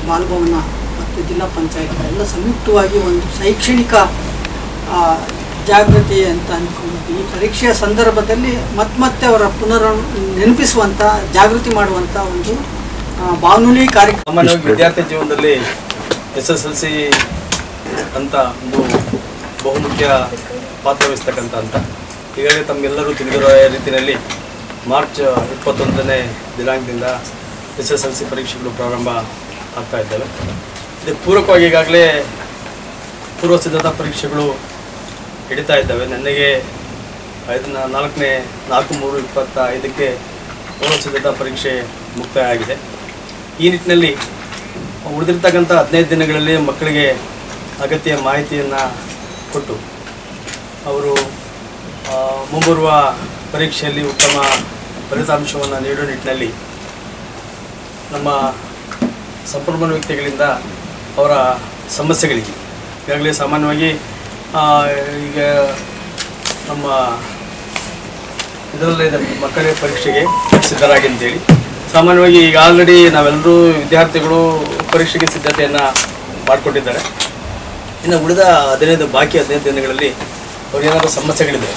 ಬಾಲಭವನ ಮತ್ತು ಜಿಲ್ಲಾ ಪಂಚಾಯತ್ ಎಲ್ಲ ಸಂಯುಕ್ತವಾಗಿ ಒಂದು ಶೈಕ್ಷಣಿಕ ಜಾಗೃತಿ ಅಂತ ಅಂದ್ಕೊಂಡಿದ್ವಿ. ಈ ಪರೀಕ್ಷೆಯ ಸಂದರ್ಭದಲ್ಲಿ ಮತ್ತೆ ಅವರ ನೆನಪಿಸುವಂಥ ಜಾಗೃತಿ ಮಾಡುವಂಥ ಒಂದು ಬಾನುಲಿ ಕಾರ್ಯಕ್ರಮ. ಸಾಮಾನ್ಯವಾಗಿ ವಿದ್ಯಾರ್ಥಿ ಜೀವನದಲ್ಲಿ SSLC ಅಂತ ಒಂದು ಬಹುಮುಖ್ಯ ಪಾತ್ರ ವಹಿಸ್ತಕ್ಕಂಥ ಅಂತ ಈಗಾಗಲೇ ತಮಗೆಲ್ಲರೂ ತಿಳಿದಿರೋ ರೀತಿಯಲ್ಲಿ ಮಾರ್ಚ್ 21ನೇ ದಿನಾಂಕದಿಂದ SSLC ಪರೀಕ್ಷೆಗಳು ಪ್ರಾರಂಭ ಆಗ್ತಾ ಇದ್ದಾವೆ. ಇದಕ್ಕೆ ಪೂರಕವಾಗಿ ಈಗಾಗಲೇ ಪೂರ್ವ ಸಿದ್ಧತಾ ಪರೀಕ್ಷೆಗಳು ಹಿಡಿತಾ ಇದ್ದಾವೆ. ನನಗೆ 4/3/25ಕ್ಕೆ ಪೂರ್ವ ಸಿದ್ಧತಾ ಪರೀಕ್ಷೆ ಮುಕ್ತಾಯ ಆಗಿದೆ. ಈ ನಿಟ್ಟಿನಲ್ಲಿ ಉಳಿದಿರ್ತಕ್ಕಂಥ 15 ದಿನಗಳಲ್ಲಿ ಮಕ್ಕಳಿಗೆ ಅಗತ್ಯ ಮಾಹಿತಿಯನ್ನು ಕೊಟ್ಟು ಅವರು ಮುಂಬರುವ ಪರೀಕ್ಷೆಯಲ್ಲಿ ಉತ್ತಮ ಫಲಿತಾಂಶವನ್ನು ನೀಡುವ ನಿಟ್ಟಿನಲ್ಲಿ ನಮ್ಮ ಸಂಪನ್ಮೂಲ ವ್ಯಕ್ತಿಗಳಿಂದ ಅವರ ಸಮಸ್ಯೆಗಳಿಗೆ ಈಗಾಗಲೇ ಸಾಮಾನ್ಯವಾಗಿ ಈಗ ನಮ್ಮ ಇದರಲ್ಲೇ ಮಕ್ಕಳ ಪರೀಕ್ಷೆಗೆ ಸಿದ್ಧರಾಗಿ ಅಂತೇಳಿ ಸಾಮಾನ್ಯವಾಗಿ ಈಗ ಆಲ್ರೆಡಿ ನಾವೆಲ್ಲರೂ ವಿದ್ಯಾರ್ಥಿಗಳು ಪರೀಕ್ಷೆಗೆ ಸಿದ್ಧತೆಯನ್ನು ಮಾಡಿಕೊಂಡಿದ್ದಾರೆ. ಇನ್ನು ಉಳಿದ 15 ದಿನಗಳಲ್ಲಿ ಅವ್ರಿಗೇನಾದರೂ ಸಮಸ್ಯೆಗಳಿದೆ,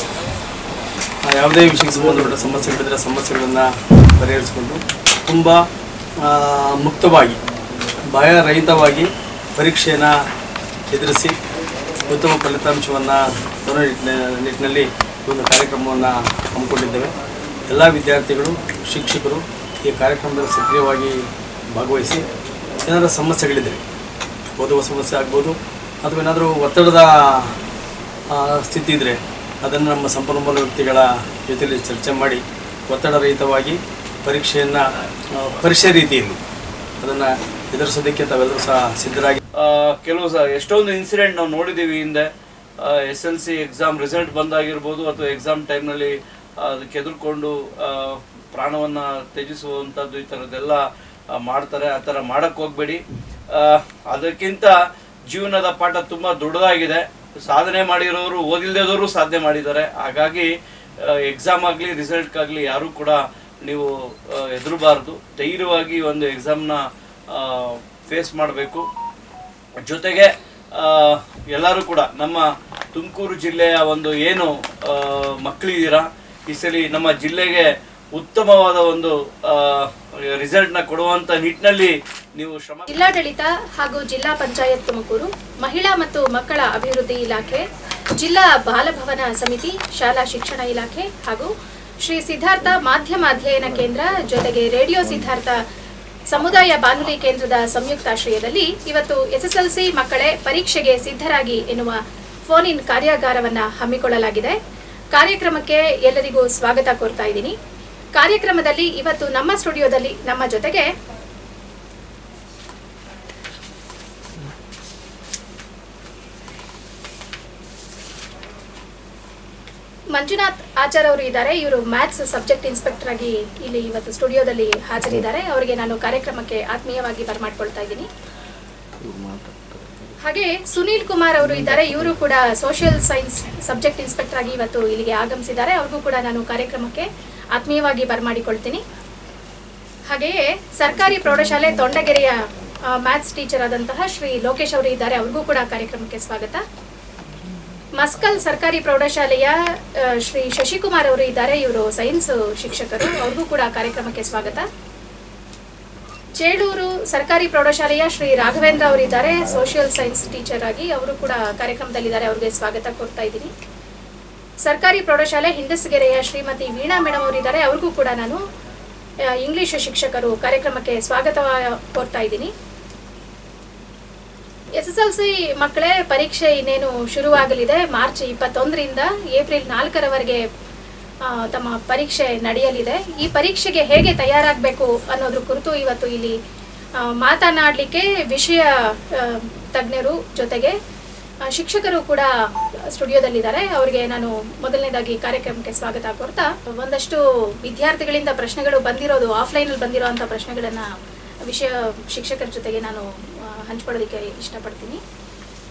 ಯಾವುದೇ ವಿಷಯಕ್ಕೆ ಸಂಬಂಧಪಟ್ಟ ಸಮಸ್ಯೆಗಳಿದ್ದರೆ ಸಮಸ್ಯೆಗಳನ್ನು ಪರಿಹರಿಸಿಕೊಂಡು ತುಂಬ ಮುಕ್ತವಾಗಿ ಭಯರಹಿತವಾಗಿ ಪರೀಕ್ಷೆಯನ್ನು ಎದುರಿಸಿ ಉತ್ತಮ ಫಲಿತಾಂಶವನ್ನು ತರೋ ನಿಟ್ಟಿನಲ್ಲಿ ಒಂದು ಕಾರ್ಯಕ್ರಮವನ್ನು ಹಮ್ಮಿಕೊಂಡಿದ್ದೇವೆ. ಎಲ್ಲ ವಿದ್ಯಾರ್ಥಿಗಳು ಶಿಕ್ಷಕರು ಈ ಕಾರ್ಯಕ್ರಮದಲ್ಲಿ ಸಕ್ರಿಯವಾಗಿ ಭಾಗವಹಿಸಿ ಏನಾದರೂ ಸಮಸ್ಯೆಗಳಿದೆ, ಓದುವ ಸಮಸ್ಯೆ ಆಗ್ಬೋದು ಅಥವಾ ಏನಾದರೂ ಒತ್ತಡದ ಸ್ಥಿತಿ ಇದ್ದರೆ ಅದನ್ನು ನಮ್ಮ ಸಂಪನ್ಮೂಲ ವ್ಯಕ್ತಿಗಳ ಜೊತೆಯಲ್ಲಿ ಚರ್ಚೆ ಮಾಡಿ ಒತ್ತಡರಹಿತವಾಗಿ ಪರೀಕ್ಷೆಯನ್ನು ಪರೀಕ್ಷೆ ರೀತಿಯಲ್ಲಿ ಅದನ್ನು ಎದುರಿಸೋದಕ್ಕೆ ತಾವೆಲ್ಲರೂ ಸಹ ಸಿದ್ಧರಾಗಿ ಕೆಲವು ಎಷ್ಟೊಂದು ಇನ್ಸಿಡೆಂಟ್ ನಾವು ನೋಡಿದ್ದೀವಿ ಹಿಂದೆ. SLC ಎಕ್ಸಾಮ್ ರಿಸಲ್ಟ್ ಬಂದಾಗಿರ್ಬೋದು ಅಥವಾ ಎಕ್ಸಾಮ್ ಟೈಮ್ನಲ್ಲಿ ಅದಕ್ಕೆ ಎದುರ್ಕೊಂಡು ಪ್ರಾಣವನ್ನು ತ್ಯಜಿಸುವಂಥದ್ದು ಈ ಥರದ್ದೆಲ್ಲ ಮಾಡ್ತಾರೆ. ಆ ಥರ ಮಾಡೋಕ್ಕೆ ಹೋಗಬೇಡಿ. ಅದಕ್ಕಿಂತ ಜೀವನದ ಪಾಠ ತುಂಬ ದೊಡ್ಡದಾಗಿದೆ. ಸಾಧನೆ ಮಾಡಿರೋರು ಓದಿಲ್ದೇದವರು ಸಾಧನೆ ಮಾಡಿದ್ದಾರೆ. ಹಾಗಾಗಿ ಎಕ್ಸಾಮ್ ಆಗಲಿ ರಿಸಲ್ಟ್ಗಾಗಲಿ ಯಾರೂ ಕೂಡ ನೀವು ಹೆದರಬಾರ್ದು. ಧೈರ್ಯವಾಗಿ ಒಂದು ಎಕ್ಸಾಮ್ನ ಫೇಸ್ ಮಾಡಬೇಕು. ಜೊತೆಗೆ ಎಲ್ಲರೂ ಕೂಡ ನಮ್ಮ ತುಮಕೂರು ಜಿಲ್ಲೆಯ ಒಂದು ಏನು ಮಕ್ಕಳಿದ್ದೀರಾ, ಈ ಸಲ ನಮ್ಮ ಜಿಲ್ಲೆಗೆ ಉತ್ತಮವಾದ ಒಂದು ರಿಸಲ್ಟ್ನ ಕೊಡುವಂಥ ನಿಟ್ಟಿನಲ್ಲಿ ನೀವು ಶ್ರಮ. ಜಿಲ್ಲಾಡಳಿತ ಹಾಗೂ ಜಿಲ್ಲಾ ಪಂಚಾಯತ್ ತುಮಕೂರು, ಮಹಿಳಾ ಮತ್ತು ಮಕ್ಕಳ ಅಭಿವೃದ್ಧಿ ಇಲಾಖೆ, ಜಿಲ್ಲಾ ಬಾಲಭವನ ಸಮಿತಿ, ಶಾಲಾ ಶಿಕ್ಷಣ ಇಲಾಖೆ ಹಾಗೂ ಶ್ರೀ ಸಿದ್ಧಾರ್ಥ ಮಾಧ್ಯಮ ಅಧ್ಯಯನ ಕೇಂದ್ರ ಜೊತೆಗೆ ರೇಡಿಯೋ ಸಿದ್ಧಾರ್ಥ ಸಮುದಾಯ ಬಾನುಲಿ ಕೇಂದ್ರದ ಸಂಯುಕ್ತಾಶ್ರಯದಲ್ಲಿ ಇವತ್ತು SSLC ಮಕ್ಕಳೇ ಪರೀಕ್ಷೆಗೆ ಸಿದ್ಧರಾಗಿ ಎನ್ನುವ ಫೋನ್ ಇನ್ ಕಾರ್ಯಾಗಾರವನ್ನು ಹಮ್ಮಿಕೊಳ್ಳಲಾಗಿದೆ. ಕಾರ್ಯಕ್ರಮಕ್ಕೆ ಎಲ್ಲರಿಗೂ ಸ್ವಾಗತ ಕೋರ್ತಾ ಇದ್ದೀನಿ. ಕಾರ್ಯಕ್ರಮದಲ್ಲಿ ಇವತ್ತು ನಮ್ಮ ಸ್ಟುಡಿಯೋದಲ್ಲಿ ನಮ್ಮ ಜೊತೆಗೆ ಮಂಜುನಾಥ್ ಆಚಾರ್ ಅವರು ಇದ್ದಾರೆ. ಇವರು ಮ್ಯಾಥ್ಸ್ ಸಬ್ಜೆಕ್ಟ್ ಇನ್ಸ್ಪೆಕ್ಟರ್ ಆಗಿ ಇಲ್ಲಿ ಇವತ್ತು ಸ್ಟುಡಿಯೋದಲ್ಲಿ ಹಾಜರಿದ್ದಾರೆ. ಅವರಿಗೆ ನಾನು ಕಾರ್ಯಕ್ರಮಕ್ಕೆ ಆತ್ಮೀಯವಾಗಿ ಬರಮಾಡ್ಕೊಳ್ತಾ ಇದ್ದೀನಿ. ಹಾಗೆ ಸುನೀಲ್ ಕುಮಾರ್ ಅವರು ಇದ್ದಾರೆ. ಇವರು ಕೂಡ ಸೋಷಿಯಲ್ ಸೈನ್ಸ್ ಸಬ್ಜೆಕ್ಟ್ ಇನ್ಸ್ಪೆಕ್ಟರ್ ಆಗಿ ಇವತ್ತು ಇಲ್ಲಿಗೆ ಆಗಮಿಸಿದ್ದಾರೆ. ಅವ್ರಿಗೂ ಕೂಡ ನಾನು ಕಾರ್ಯಕ್ರಮಕ್ಕೆ ಆತ್ಮೀಯವಾಗಿ ಬರಮಾಡಿಕೊಳ್ತೀನಿ. ಹಾಗೆಯೇ ಸರ್ಕಾರಿ ಪ್ರೌಢಶಾಲೆ ತೊಂಡಗೆರೆಯ ಮ್ಯಾಥ್ಸ್ ಟೀಚರ್ ಆದಂತಹ ಶ್ರೀ ಲೋಕೇಶ್ ಅವರು ಇದ್ದಾರೆ. ಅವ್ರಿಗೂ ಕೂಡ ಕಾರ್ಯಕ್ರಮಕ್ಕೆ ಸ್ವಾಗತ. ಮಸ್ಕಲ್ ಸರ್ಕಾರಿ ಪ್ರೌಢಶಾಲೆಯ ಶ್ರೀ ಶಶಿಕುಮಾರ್ ಅವರು ಇದ್ದಾರೆ. ಇವರು ಸೈನ್ಸ್ ಶಿಕ್ಷಕರು. ಅವ್ರಿಗೂ ಕೂಡ ಕಾರ್ಯಕ್ರಮಕ್ಕೆ ಸ್ವಾಗತ. ಚೇಳೂರು ಸರ್ಕಾರಿ ಪ್ರೌಢಶಾಲೆಯ ಶ್ರೀ ರಾಘವೇಂದ್ರ ಅವರಿದ್ದಾರೆ, ಸೋಷಿಯಲ್ ಸೈನ್ಸ್ ಟೀಚರ್ ಆಗಿ. ಅವರು ಕೂಡ ಕಾರ್ಯಕ್ರಮದಲ್ಲಿದ್ದಾರೆ. ಅವರಿಗೆ ಸ್ವಾಗತ ಕೋರ್ತಾ ಇದ್ದೀನಿ. ಸರ್ಕಾರಿ ಪ್ರೌಢಶಾಲೆ ಹಿಂಡಸಗೆರೆಯ ಶ್ರೀಮತಿ ವೀಣಾ ಮೇಡಮ್ ಅವರಿದ್ದಾರೆ. ಅವ್ರಿಗೂ ಕೂಡ ನಾನು ಇಂಗ್ಲಿಷ್ ಶಿಕ್ಷಕರು ಕಾರ್ಯಕ್ರಮಕ್ಕೆ ಸ್ವಾಗತ ಕೋರ್ತಾ ಇದ್ದೀನಿ. SSLC ಮಕ್ಕಳೇ ಪರೀಕ್ಷೆ ಇನ್ನೇನು ಶುರುವಾಗಲಿದೆ. ಮಾರ್ಚ್ 21ರಿಂದ ಏಪ್ರಿಲ್ 4ರವರೆಗೆ ತಮ್ಮ ಪರೀಕ್ಷೆ ನಡೆಯಲಿದೆ. ಈ ಪರೀಕ್ಷೆಗೆ ಹೇಗೆ ತಯಾರಾಗಬೇಕು ಅನ್ನೋದ್ರ ಕುರಿತು ಇವತ್ತು ಇಲ್ಲಿ ಮಾತನಾಡಲಿಕ್ಕೆ ವಿಷಯ ತಜ್ಞರು ಜೊತೆಗೆ ಶಿಕ್ಷಕರು ಕೂಡ ಸ್ಟುಡಿಯೋದಲ್ಲಿದ್ದಾರೆ. ಅವರಿಗೆ ನಾನು ಮೊದಲನೇದಾಗಿ ಕಾರ್ಯಕ್ರಮಕ್ಕೆ ಸ್ವಾಗತ ಕೋರ್ತಾ, ಒಂದಷ್ಟು ವಿದ್ಯಾರ್ಥಿಗಳಿಂದ ಪ್ರಶ್ನೆಗಳು ಬಂದಿರೋದು, ಆಫ್ಲೈನಲ್ಲಿ ಬಂದಿರೋಂಥ ಪ್ರಶ್ನೆಗಳನ್ನು ವಿಷಯ ಶಿಕ್ಷಕರ ಜೊತೆಗೆ ನಾನು ಹಂಚ್ಕೊಳ್ಳೋದಕ್ಕೆ ಇಷ್ಟಪಡ್ತೀನಿ.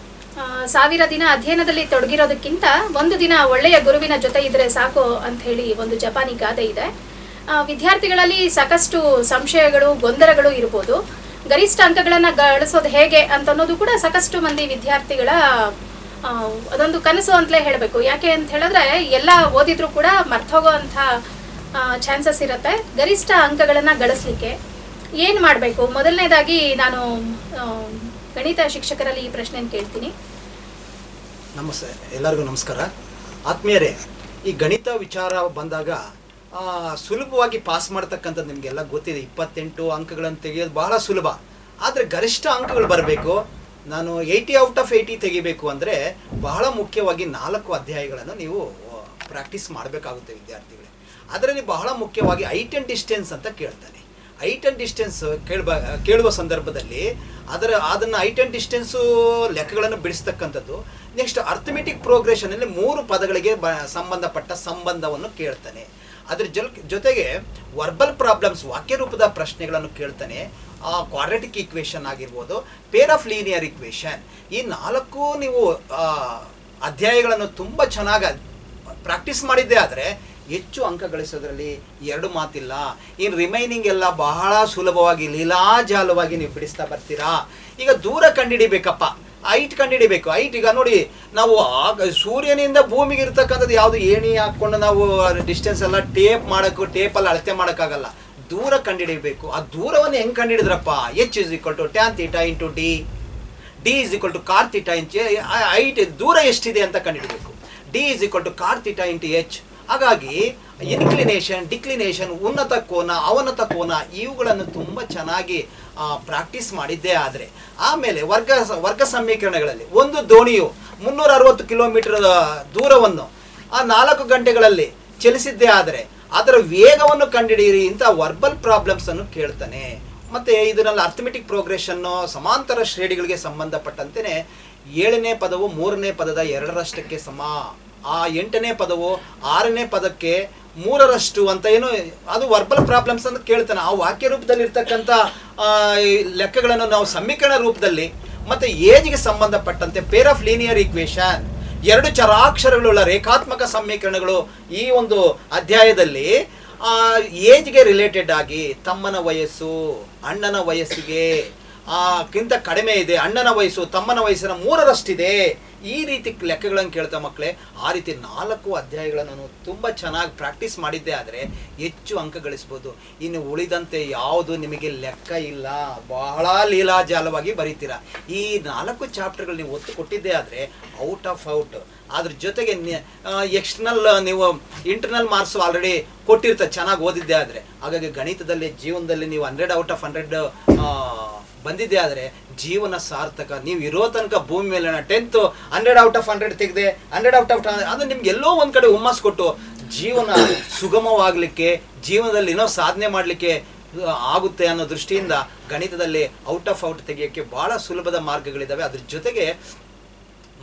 1000 ದಿನ ಅಧ್ಯಯನದಲ್ಲಿ ತೊಡಗಿರೋದಕ್ಕಿಂತ ಒಂದು ದಿನ ಒಳ್ಳೆಯ ಗುರುವಿನ ಜೊತೆ ಇದ್ರೆ ಸಾಕು ಅಂತ ಹೇಳಿ ಒಂದು ಜಪಾನಿ ಗಾದೆ ಇದೆ. ವಿದ್ಯಾರ್ಥಿಗಳಲ್ಲಿ ಸಾಕಷ್ಟು ಸಂಶಯಗಳು, ಗೊಂದಲಗಳು ಇರ್ಬೋದು. ಗರಿಷ್ಠ ಅಂಕಗಳನ್ನು ಗಳಿಸೋದು ಹೇಗೆ ಅಂತ ಅನ್ನೋದು ಕೂಡ ಸಾಕಷ್ಟು ಮಂದಿ ವಿದ್ಯಾರ್ಥಿಗಳ ಅದೊಂದು ಕನಸು ಅಂತಲೇ ಹೇಳಬೇಕು. ಯಾಕೆ ಅಂತ ಹೇಳಿದ್ರೆ ಎಲ್ಲ ಓದಿದ್ರು ಕೂಡ ಮರ್ತೋಗೋವಂಥ ಚಾನ್ಸಸ್ ಇರುತ್ತೆ. ಗರಿಷ್ಠ ಅಂಕಗಳನ್ನು ಗಳಿಸ್ಲಿಕ್ಕೆ ಏನು ಮಾಡಬೇಕು? ಮೊದಲನೇದಾಗಿ ನಾನು ಗಣಿತ ಶಿಕ್ಷಕರಲ್ಲಿ ಈ ಪ್ರಶ್ನೆಯನ್ನು ಕೇಳ್ತೀನಿ. ನಮಸ್ತೆ, ಎಲ್ಲರಿಗೂ ನಮಸ್ಕಾರ. ಆತ್ಮೀಯರೇ, ಈ ಗಣಿತ ವಿಚಾರ ಬಂದಾಗ ಸುಲಭವಾಗಿ ಪಾಸ್ ಮಾಡ್ತಕ್ಕಂಥದ್ದು ನಿಮಗೆಲ್ಲ ಗೊತ್ತಿದೆ. 28 ಅಂಕಗಳನ್ನು ತೆಗೆಯೋದು ಬಹಳ ಸುಲಭ. ಆದರೆ ಗರಿಷ್ಠ ಅಂಕಗಳು ಬರಬೇಕು, ನಾನು 80 ಔಟ್ ಆಫ್ 80 ತೆಗಿಬೇಕು ಅಂದರೆ ಬಹಳ ಮುಖ್ಯವಾಗಿ 4 ಅಧ್ಯಾಯಗಳನ್ನು ನೀವು ಪ್ರಾಕ್ಟೀಸ್ ಮಾಡಬೇಕಾಗುತ್ತೆ ವಿದ್ಯಾರ್ಥಿಗಳೇ. ಅದರಲ್ಲಿ ಬಹಳ ಮುಖ್ಯವಾಗಿ ಹೈಟ್ ಆ್ಯಂಡ್ ಡಿಸ್ಟೆನ್ಸ್ ಅಂತ ಕೇಳ್ತಾನೆ. ಹೈಟ್ ಆ್ಯಂಡ್ ಡಿಸ್ಟೆನ್ಸ್ ಕೇಳುವ ಸಂದರ್ಭದಲ್ಲಿ ಅದನ್ನು ಹೈಟ್ ಆ್ಯಂಡ್ ಡಿಸ್ಟೆನ್ಸು ಲೆಕ್ಕಗಳನ್ನು ಬಿಡಿಸ್ತಕ್ಕಂಥದ್ದು. ನೆಕ್ಸ್ಟ್ ಅರ್ಥಮೆಟಿಕ್ ಪ್ರೋಗ್ರೆಷನಲ್ಲಿ 3 ಪದಗಳಿಗೆ ಸಂಬಂಧಪಟ್ಟ ಸಂಬಂಧವನ್ನು ಕೇಳ್ತಾನೆ. ಅದ್ರ ಜೊತೆಗೆ ವರ್ಬಲ್ ಪ್ರಾಬ್ಲಮ್ಸ್, ವಾಕ್ಯ ರೂಪದ ಪ್ರಶ್ನೆಗಳನ್ನು ಕೇಳ್ತಾನೆ. ಕ್ವಾಡ್ರಾಟಿಕ್ ಈಕ್ವೇಷನ್ ಆಗಿರ್ಬೋದು, ಪೇರ್ ಆಫ್ ಲೀನಿಯರ್ ಈಕ್ವೇಷನ್. ಈ 4 ನೀವು ಅಧ್ಯಾಯಗಳನ್ನು ತುಂಬ ಚೆನ್ನಾಗಿ ಪ್ರಾಕ್ಟೀಸ್ ಮಾಡಿದ್ದೆ ಆದರೆ ಹೆಚ್ಚು ಅಂಕ ಗಳಿಸೋದ್ರಲ್ಲಿ 2 ಮಾತಿಲ್ಲ. ಇನ್ನು ರಿಮೈನಿಂಗ್ ಎಲ್ಲ ಬಹಳ ಸುಲಭವಾಗಿ ಲೀಲಾಜಾಲವಾಗಿ ನೀವು ಬಿಡಿಸ್ತಾ ಬರ್ತೀರಾ. ಈಗ ದೂರ ಕಂಡುಹಿಡಿಬೇಕಪ್ಪ, ಹೈಟ್ ಕಂಡುಹಿಡಿಬೇಕು. ಹೈಟ್ ಈಗ ನೋಡಿ, ನಾವು ಸೂರ್ಯನಿಂದ ಭೂಮಿಗೆ ಇರ್ತಕ್ಕಂಥದ್ದು ಯಾವುದು ಏಣಿ ಹಾಕ್ಕೊಂಡು ನಾವು ಡಿಸ್ಟೆನ್ಸ್ ಎಲ್ಲ ಟೇಪಲ್ಲಿ ಅಳತೆ ಮಾಡೋಕ್ಕಾಗಲ್ಲ. ದೂರ ಕಂಡುಹಿಡಿಬೇಕು. ಆ ದೂರವನ್ನು ಹೆಂಗೆ ಕಂಡುಹಿಡಿದ್ರಪ್ಪ? H = tan θ × D, D = cos θ × height ದೂರ ಎಷ್ಟಿದೆ ಅಂತ ಕಂಡುಹಿಡಬೇಕು. D = cos θ × H. ಹಾಗಾಗಿ ಇನ್ಕ್ಲಿನೇಷನ್, ಡಿಕ್ಲಿನೇಷನ್, ಉನ್ನತ ಕೋನ, ಅವನತ ಕೋನ ಇವುಗಳನ್ನು ತುಂಬ ಚೆನ್ನಾಗಿ ಪ್ರಾಕ್ಟೀಸ್ ಮಾಡಿದ್ದೇ ಆದರೆ ಆಮೇಲೆ ವರ್ಗ ಸಮೀಕರಣಗಳಲ್ಲಿ ಒಂದು ದೋಣಿಯು 360 ಕಿಲೋಮೀಟರ್ ದೂರವನ್ನು 4 ಗಂಟೆಗಳಲ್ಲಿ ಚಲಿಸಿದ್ದೇ ಆದರೆ ಅದರ ವೇಗವನ್ನು ಕಂಡುಹಿಡಿಯಿರಿ ಅಂತ ವರ್ಬಲ್ ಪ್ರಾಬ್ಲಮ್ಸನ್ನು ಕೇಳ್ತಾನೆ. ಮತ್ತು ಇದರಲ್ಲಿ ಅರ್ಥಮೆಟಿಕ್ ಪ್ರೋಗ್ರೆಷನ್ನು ಸಮಾಂತರ ಶ್ರೇಣಿಗಳಿಗೆ ಸಂಬಂಧಪಟ್ಟಂತೆಯೇ 7ನೇ ಪದವು 3ನೇ ಪದದ 2ರಷ್ಟಕ್ಕೆ ಸಮ, ಆ 8ನೇ ಪದವು 6ನೇ ಪದಕ್ಕೆ 3ರಷ್ಟು ಅಂತ ಏನು, ಅದು ವರ್ಬಲ್ ಪ್ರಾಬ್ಲಮ್ಸ್ ಅಂತ ಕೇಳ್ತಾನೆ. ಆ ವಾಕ್ಯ ರೂಪದಲ್ಲಿ ಇರ್ತಕ್ಕಂಥ ಲೆಕ್ಕಗಳನ್ನು ನಾವು ಸಮೀಕರಣ ರೂಪದಲ್ಲಿ ಮತ್ತು ಏಜ್ಗೆ ಸಂಬಂಧಪಟ್ಟಂತೆ ಪೇರ್ ಆಫ್ ಲೀನಿಯರ್ ಈಕ್ವೇಷನ್, 2 ಚರಾಕ್ಷರಗಳುಳ್ಳ ರೇಖಾತ್ಮಕ ಸಮೀಕರಣಗಳು ಈ ಒಂದು ಅಧ್ಯಾಯದಲ್ಲಿ ಏಜ್ಗೆ ರಿಲೇಟೆಡ್ ಆಗಿ ತಮ್ಮನ ವಯಸ್ಸು ಅಣ್ಣನ ವಯಸ್ಸಿಗೆ ಕಿಂತ ಕಡಿಮೆ ಇದೆ, ಅಣ್ಣನ ವಯಸ್ಸು ತಮ್ಮನ ವಯಸ್ಸಿನ 3ರಷ್ಟಿದೆ, ಈ ರೀತಿ ಲೆಕ್ಕಗಳನ್ನು ಕೇಳ್ತಾ ಮಕ್ಕಳೇ. ಆ ರೀತಿ 4 ಅಧ್ಯಾಯಗಳನ್ನು ತುಂಬ ಚೆನ್ನಾಗಿ ಪ್ರಾಕ್ಟೀಸ್ ಮಾಡಿದ್ದೇ ಆದರೆ ಹೆಚ್ಚು ಅಂಕ ಗಳಿಸ್ಬೋದು. ಇನ್ನು ಉಳಿದಂತೆ ಯಾವುದು ನಿಮಗೆ ಲೆಕ್ಕ ಇಲ್ಲ, ಬಹಳ ಲೀಲಾಜಾಲವಾಗಿ ಬರೀತೀರ. ಈ 4 ಚಾಪ್ಟರ್ಗಳು ನೀವು ಒತ್ತು ಕೊಟ್ಟಿದ್ದೇ ಆದರೆ ಔಟ್ ಆಫ್ ಔಟ್. ಅದ್ರ ಜೊತೆಗೆ ಎಕ್ಸ್ಟರ್ನಲ್ ನೀವು ಇಂಟರ್ನಲ್ ಮಾರ್ಕ್ಸ್ ಆಲ್ರೆಡಿ ಕೊಟ್ಟಿರ್ತಾರೆ ಚೆನ್ನಾಗಿ ಓದಿದ್ದೇ ಆದರೆ. ಹಾಗಾಗಿ ಗಣಿತದಲ್ಲಿ ಜೀವನದಲ್ಲಿ ನೀವು 100 ಔಟ್ ಆಫ್ 100 ಬಂದಿದ್ದೆ ಆದರೆ ಜೀವನ ಸಾರ್ಥಕ. ನೀವು ಇರೋ ತನಕ ಭೂಮಿ ಮೇಲೆ 10th 100 out of 100 ತೆಗೆದೆ, 100 out of 100 ಅದು ನಿಮ್ಗೆ ಎಲ್ಲೋ ಒಂದು ಕಡೆ ಹುಮ್ಮಸ್ ಕೊಟ್ಟು ಜೀವನ ಸುಗಮವಾಗಲಿಕ್ಕೆ, ಜೀವನದಲ್ಲಿ ಏನೋ ಸಾಧನೆ ಮಾಡಲಿಕ್ಕೆ ಆಗುತ್ತೆ ಅನ್ನೋ ದೃಷ್ಟಿಯಿಂದ ಗಣಿತದಲ್ಲಿ ಔಟ್ ಆಫ್ ಔಟ್ ತೆಗೆಯೋಕ್ಕೆ ಭಾಳ ಸುಲಭದ ಮಾರ್ಗಗಳಿದ್ದಾವೆ. ಅದ್ರ ಜೊತೆಗೆ